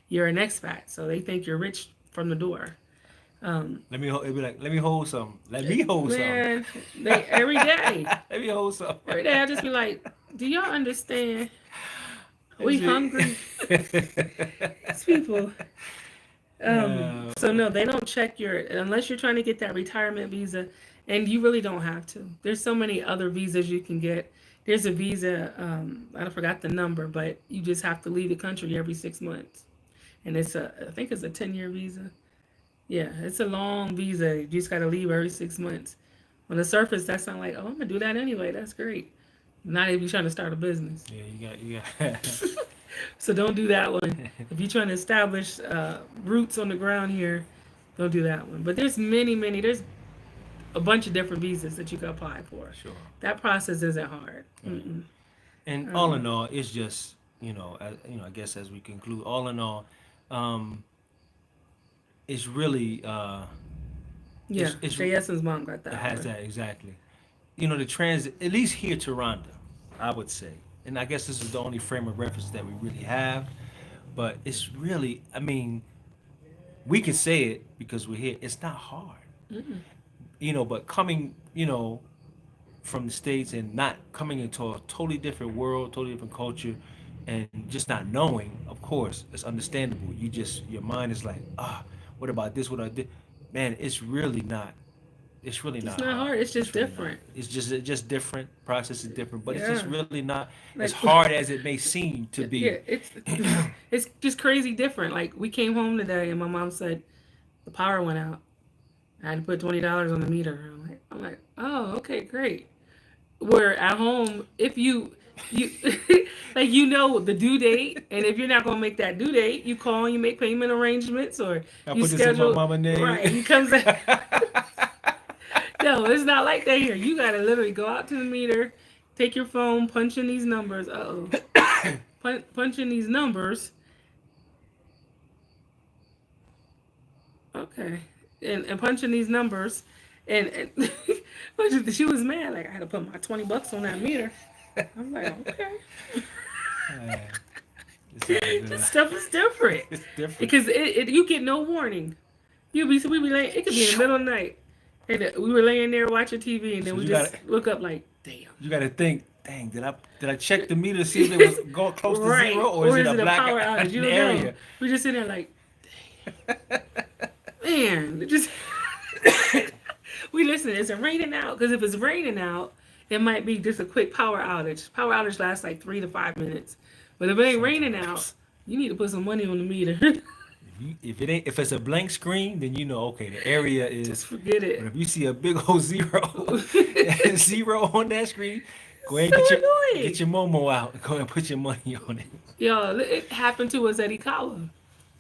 S2: You're an expat, so they think you're rich from the door.
S1: It'd be like, let me hold some. Let me hold some.
S2: Man, every day,
S1: Let me hold some.
S2: every day I just be like, do y'all understand? We hungry. These people. So no, they don't check unless you're trying to get that retirement visa, and you really don't have to. There's so many other visas you can get. There's a visa, I forgot the number, but you just have to leave the country every 6 months, and I think it's a 10-year visa. Yeah, it's a long visa. You just got to leave every 6 months. On the surface, that sounds like, oh, I'm gonna do that anyway. That's great. Not if you're trying to start a business.
S1: Yeah, you got.
S2: So don't do that one. If you're trying to establish roots on the ground here, don't do that one. But there's many. There's a bunch of different visas that you can apply for.
S1: Sure.
S2: That process isn't hard.
S1: Right. And all in all, it's just I guess as we conclude, all in all, it's really
S2: Yeah,
S1: it's
S2: JS's mom got that.
S1: it has
S2: one.
S1: that exactly. The transit, at least here to Rwanda, I would say, and I guess this is the only frame of reference that we really have. But it's really, I mean, we can say it because we're here. It's not hard, but coming, from the States and not coming into a totally different world, totally different culture, and just not knowing, of course, it's understandable. Your mind is like, what about this? What I did? Man, it's really not. It's really
S2: It's
S1: not
S2: not hard. It's just
S1: really not.
S2: different.
S1: It's just different. Process is different, but it's
S2: Yeah.
S1: just really not as
S2: Like-
S1: hard as it may seem to be.
S2: Yeah, it's just crazy different. Like we came home today and my mom said the power went out. I had to put $20 on the meter. I'm like, oh, okay, great. Where at home, if you like the due date, and if you're not gonna make that due date, you call and you make payment arrangements, or
S1: I
S2: you
S1: put this in my
S2: schedule.
S1: mama name.
S2: Right, he comes. No, it's not like that here. You gotta literally go out to the meter, take your phone, punch in these numbers. Punch in these numbers. Okay, and punch in these numbers, and she was mad. Like I had to put my $20 on that meter. I'm like, okay.
S1: It's all good.
S2: This stuff is different
S1: It's different.
S2: because you get no warning. We be laying. It could be in the middle of the night, and we were laying there watching TV, and then
S1: So
S2: we
S1: you
S2: just
S1: gotta-
S2: look up like, damn.
S1: You got to think, dang, did I check the meter to see if it was going close to
S2: Right.
S1: zero, or is it a black
S2: power outage? You don't
S1: area?
S2: know. We just sitting there like, man, it just we listen. Is it raining out? Because if it's raining out, it might be just a quick power outage. Power outage lasts like 3 to 5 minutes. But if it ain't raining out, you need to put some money on the meter.
S1: If it's a blank screen, then okay, the area is.
S2: Just forget
S1: But
S2: it.
S1: if you see a big old zero on that screen, go ahead and
S2: So
S1: get
S2: annoying.
S1: your Momo out. Go ahead and put your money on it.
S2: Yo, it happened to us at Ikawa.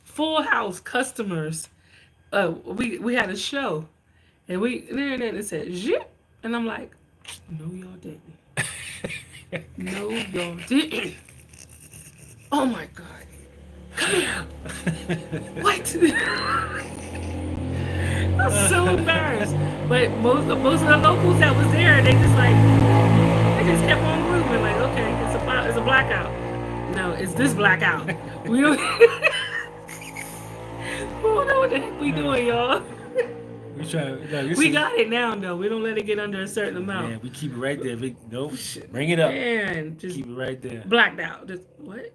S2: Full house customers. We had a show, and then it said zip, and I'm like, no, y'all didn't. No, y'all didn't. Oh my God. Come here. What? I was so embarrassed. But most of the locals that was there, they just kept on grooving. Like, okay, it's a blackout. No, it's this blackout. We don't, we don't know what the heck we doing, y'all.
S1: We try.
S2: We got it now, though. We don't let it get under a certain amount.
S1: Man, we keep it right there. Nope. Bring it up.
S2: Man, just
S1: Keep it right there.
S2: blacked out. Just what?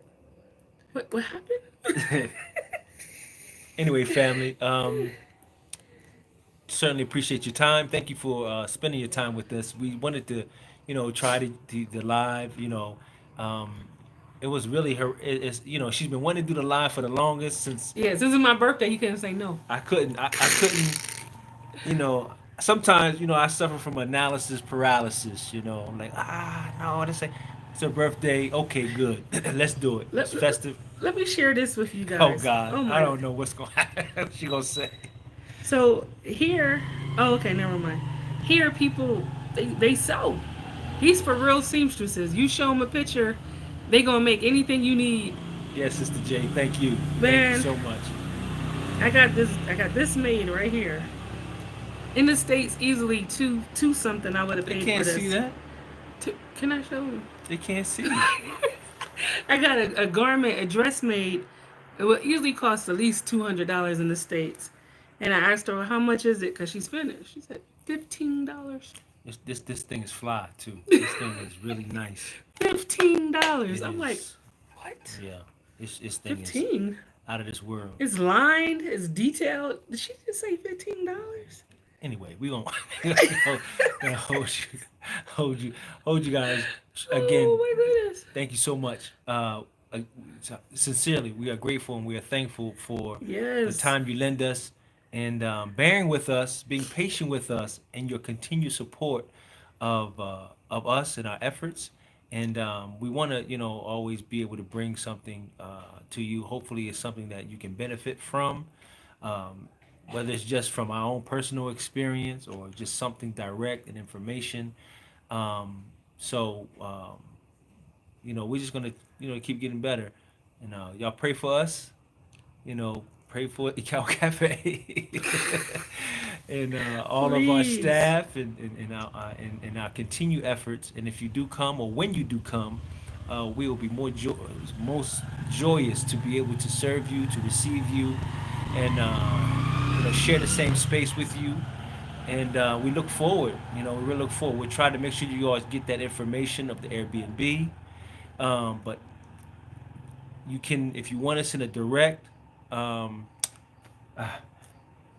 S2: What happened?
S1: Anyway, family, certainly appreciate your time. Thank you for spending your time with us. We wanted to, try the live. It was really her. It's she's been wanting to do the live for the longest since
S2: Yeah, since it's my birthday, he couldn't say no.
S1: I couldn't. I couldn't. Sometimes I suffer from analysis paralysis. I'm like no, this ain't. It's her birthday. Okay, good. Let's do it. It's festive.
S2: Let me share this with you guys.
S1: Oh God,
S2: my
S1: I don't know what's going to happen. What she gonna say?
S2: So here, okay, never mind. Here, people they sew. These for real seamstresses. You show them a picture, they gonna make anything you need.
S1: Yes, Sister J. Thank you.
S2: Man.
S1: Thank you so much.
S2: I got this made right here. In the States, easily two something. I would have
S1: They
S2: paid
S1: can't
S2: for this.
S1: see that.
S2: Can I show them?
S1: They can't see.
S2: I got a garment, a dress made. It would usually cost at least $200 in the States. And I asked her, how much is it? Because she's finished. She said, $15.
S1: This thing is fly too. This thing is really nice.
S2: $15.
S1: It
S2: I'm
S1: is.
S2: like, what?
S1: Yeah, this thing is
S2: 15?
S1: out of this world.
S2: It's lined, it's detailed. Did she just say $15?
S1: Anyway, we gonna hold you guys again.
S2: Oh my goodness.
S1: Thank you so much. Sincerely, we are grateful and we are thankful for the
S2: Yes.
S1: time you lend us and bearing with us, being patient with us, and your continued support of us and our efforts. And we want to, always be able to bring something to you. Hopefully, it's something that you can benefit from, um, whether it's just from our own personal experience or just something direct and information. Um, so, we're just gonna, keep getting better. And y'all pray for us. Pray for Cal Cafe and all of our
S2: Please.
S1: staff and our continued efforts. And if you do come or when you do come, we will be most joyous to be able to serve you, to receive you, and share the same space with you. And we look forward. We really look forward. We're trying to make sure you guys get that information of the Airbnb. But you can, if you want us in a direct, um,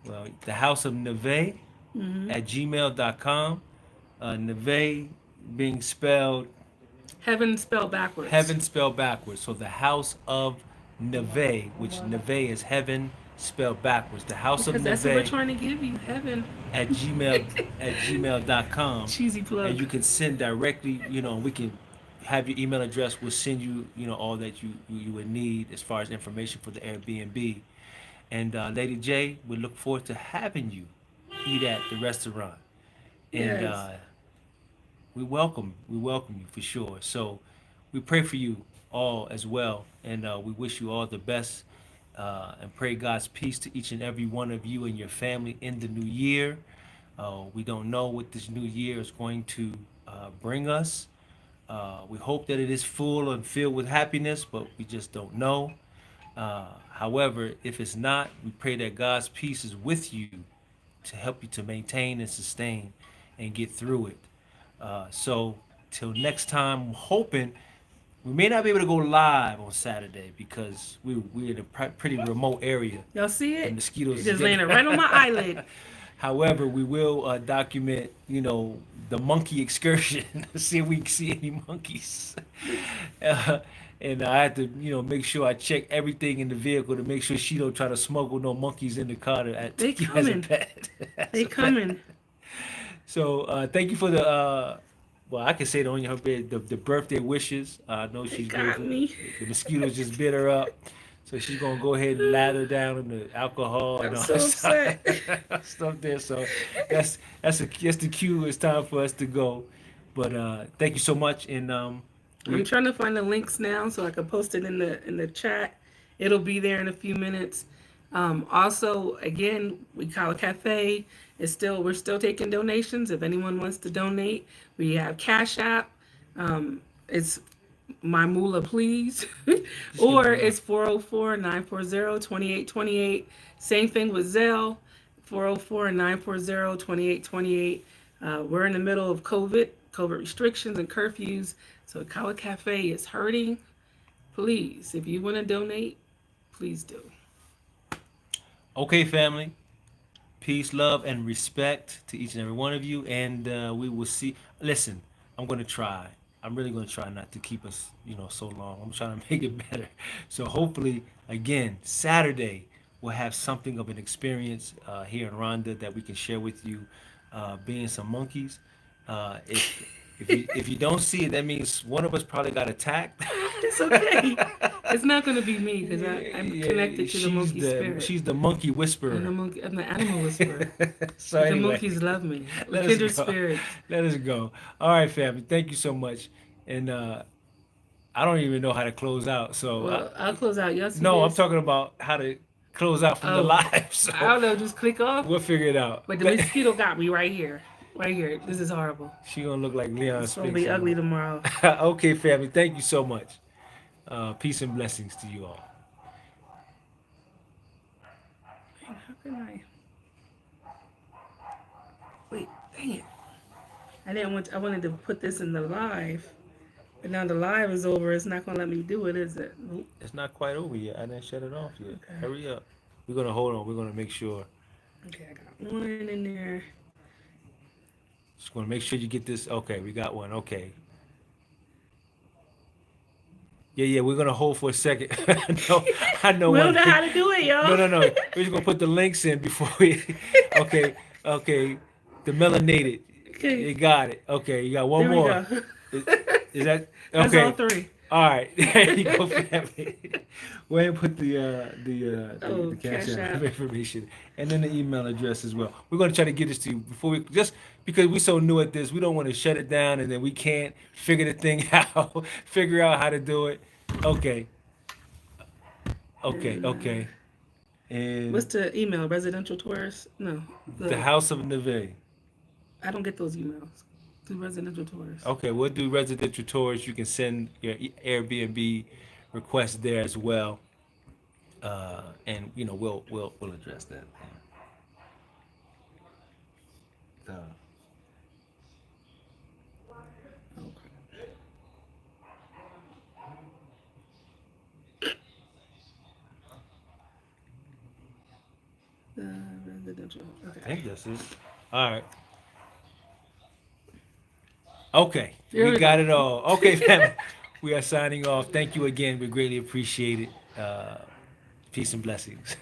S1: well, the House of Neve
S2: Hmm.
S1: at gmail.com. Neve being spelled
S2: Heaven spelled backwards.
S1: heaven spelled backwards. So the House of Neve, which Neve is heaven spelled backwards. The House of
S2: Because that's what we're
S1: Neve
S2: trying to give you. Heaven.
S1: at gmail.com.
S2: Cheesy
S1: And
S2: plug.
S1: you can send directly, we can have your email address. We'll send you, all that you would need as far as information for the Airbnb. And Lady J, we look forward to having you eat at the restaurant. And
S2: Yes.
S1: we welcome you for sure. So we pray for you all as well, and we wish you all the best, and pray God's peace to each and every one of you and your family in the new year. We don't know what this new year is going to bring us. We hope that it is full and filled with happiness, but we just don't know. However, if it's not, we pray that God's peace is with you to help you to maintain and sustain and get through it. So, till next time, I'm hoping we may not be able to go live on Saturday because we're in a pretty remote area.
S2: Y'all see
S1: The
S2: it?
S1: mosquitoes
S2: It
S1: is
S2: just
S1: getting.
S2: landed right on my eyelid.
S1: However, we will document, the monkey excursion, see if we can see any monkeys. Uh, and I have to, make sure I check everything in the vehicle to make sure she don't try to smuggle no monkeys in the car to
S2: They
S1: take you as a
S2: coming.
S1: pet. As
S2: They
S1: a pet.
S2: coming.
S1: So thank you for the, well, I can say it on her bed, the birthday wishes. I know
S2: They
S1: she's
S2: got
S1: grateful.
S2: me.
S1: The mosquitoes just bit her up. So she's gonna go ahead and lather down in the alcohol and
S2: I'm
S1: all
S2: so
S1: that stuff,
S2: upset.
S1: stuff there. So that's the cue. It's time for us to go. But thank you so much, and
S2: I'm
S1: we
S2: trying to find the links now so I can post it in the chat. It'll be there in a few minutes. Also, again, we call a cafe. We're still taking donations. If anyone wants to donate, we have Cash App. It's my moolah, please.
S1: just give
S2: Or
S1: them
S2: it's 404-940-2828. Same thing with Zelle, 404-940-2828. We're in the middle of COVID restrictions and curfews. So Kawa Cafe is hurting. Please, if you want to donate, please do.
S1: okay, family. Peace, love, and respect to each and every one of you, and we will see. Listen, I'm gonna try. I'm really gonna try not to keep us, so long. I'm trying to make it better. So hopefully, again, Saturday we'll have something of an experience here in Rwanda that we can share with you, being some monkeys. If you don't see it, that means one of us probably got attacked.
S2: It's okay. It's not going to be me because I'm connected to the monkey spirit.
S1: She's the monkey whisperer.
S2: I'm the animal whisperer.
S1: So
S2: The
S1: anyway,
S2: monkeys love me.
S1: let us
S2: Kindred
S1: go.
S2: spirits.
S1: Let us go. All right, family. Thank you so much. And I don't even know how to close out. So
S2: Well, I'll close out. Y'all see
S1: no, I'm
S2: this?
S1: talking about how to close out from the
S2: Oh,
S1: live.
S2: I
S1: So
S2: don't know. Just click off.
S1: we'll figure it out.
S2: But the mosquito got me right here. Right here. This is horrible.
S1: She gonna look like Leon
S2: It's going to
S1: Spinks.
S2: be ugly tomorrow.
S1: Okay, family. Thank you so much. Peace and blessings to you all.
S2: How can I? Wait, dang it. I wanted to put this in the live. But now the live is over. It's not going to let me do it, is it? Nope.
S1: It's not quite over yet. I didn't shut it off yet.
S2: Okay.
S1: Hurry up. We're gonna hold on. We're gonna make sure.
S2: Okay, I got one in there.
S1: Just gonna make sure you get this. Okay, we got one. Okay. Yeah, we're gonna hold for a second. I know
S2: We
S1: one
S2: don't know
S1: thing.
S2: how to do it, y'all.
S1: No. We're just gonna put the links in before we. Okay. The melanated.
S2: Okay,
S1: You got it. Okay, you got one
S2: there we
S1: more.
S2: go.
S1: Is that
S2: That's
S1: okay?
S2: all three.
S1: All right, there you go, family. Go ahead and put the cash
S2: Cash
S1: app
S2: App.
S1: information and then the email address as well. We're gonna try to get this to you before we just because we're so new at this, we don't want to shut it down and then we can't figure the thing out, figure out how to do it. Okay,
S2: And
S1: okay.
S2: what's
S1: And
S2: the email? Residential tourist? No,
S1: the House of Neve.
S2: I don't get those emails. The residential tourist.
S1: Okay, we'll do residential tours. You can send your Airbnb request there as well, and we'll address that. Uh,
S2: Okay. Residential.
S1: I
S2: Okay.
S1: think this is all right. Okay,
S2: Here
S1: we
S2: we
S1: got
S2: go.
S1: it all. Okay, family, we are signing off. Thank you again. We greatly appreciate it. Peace and blessings.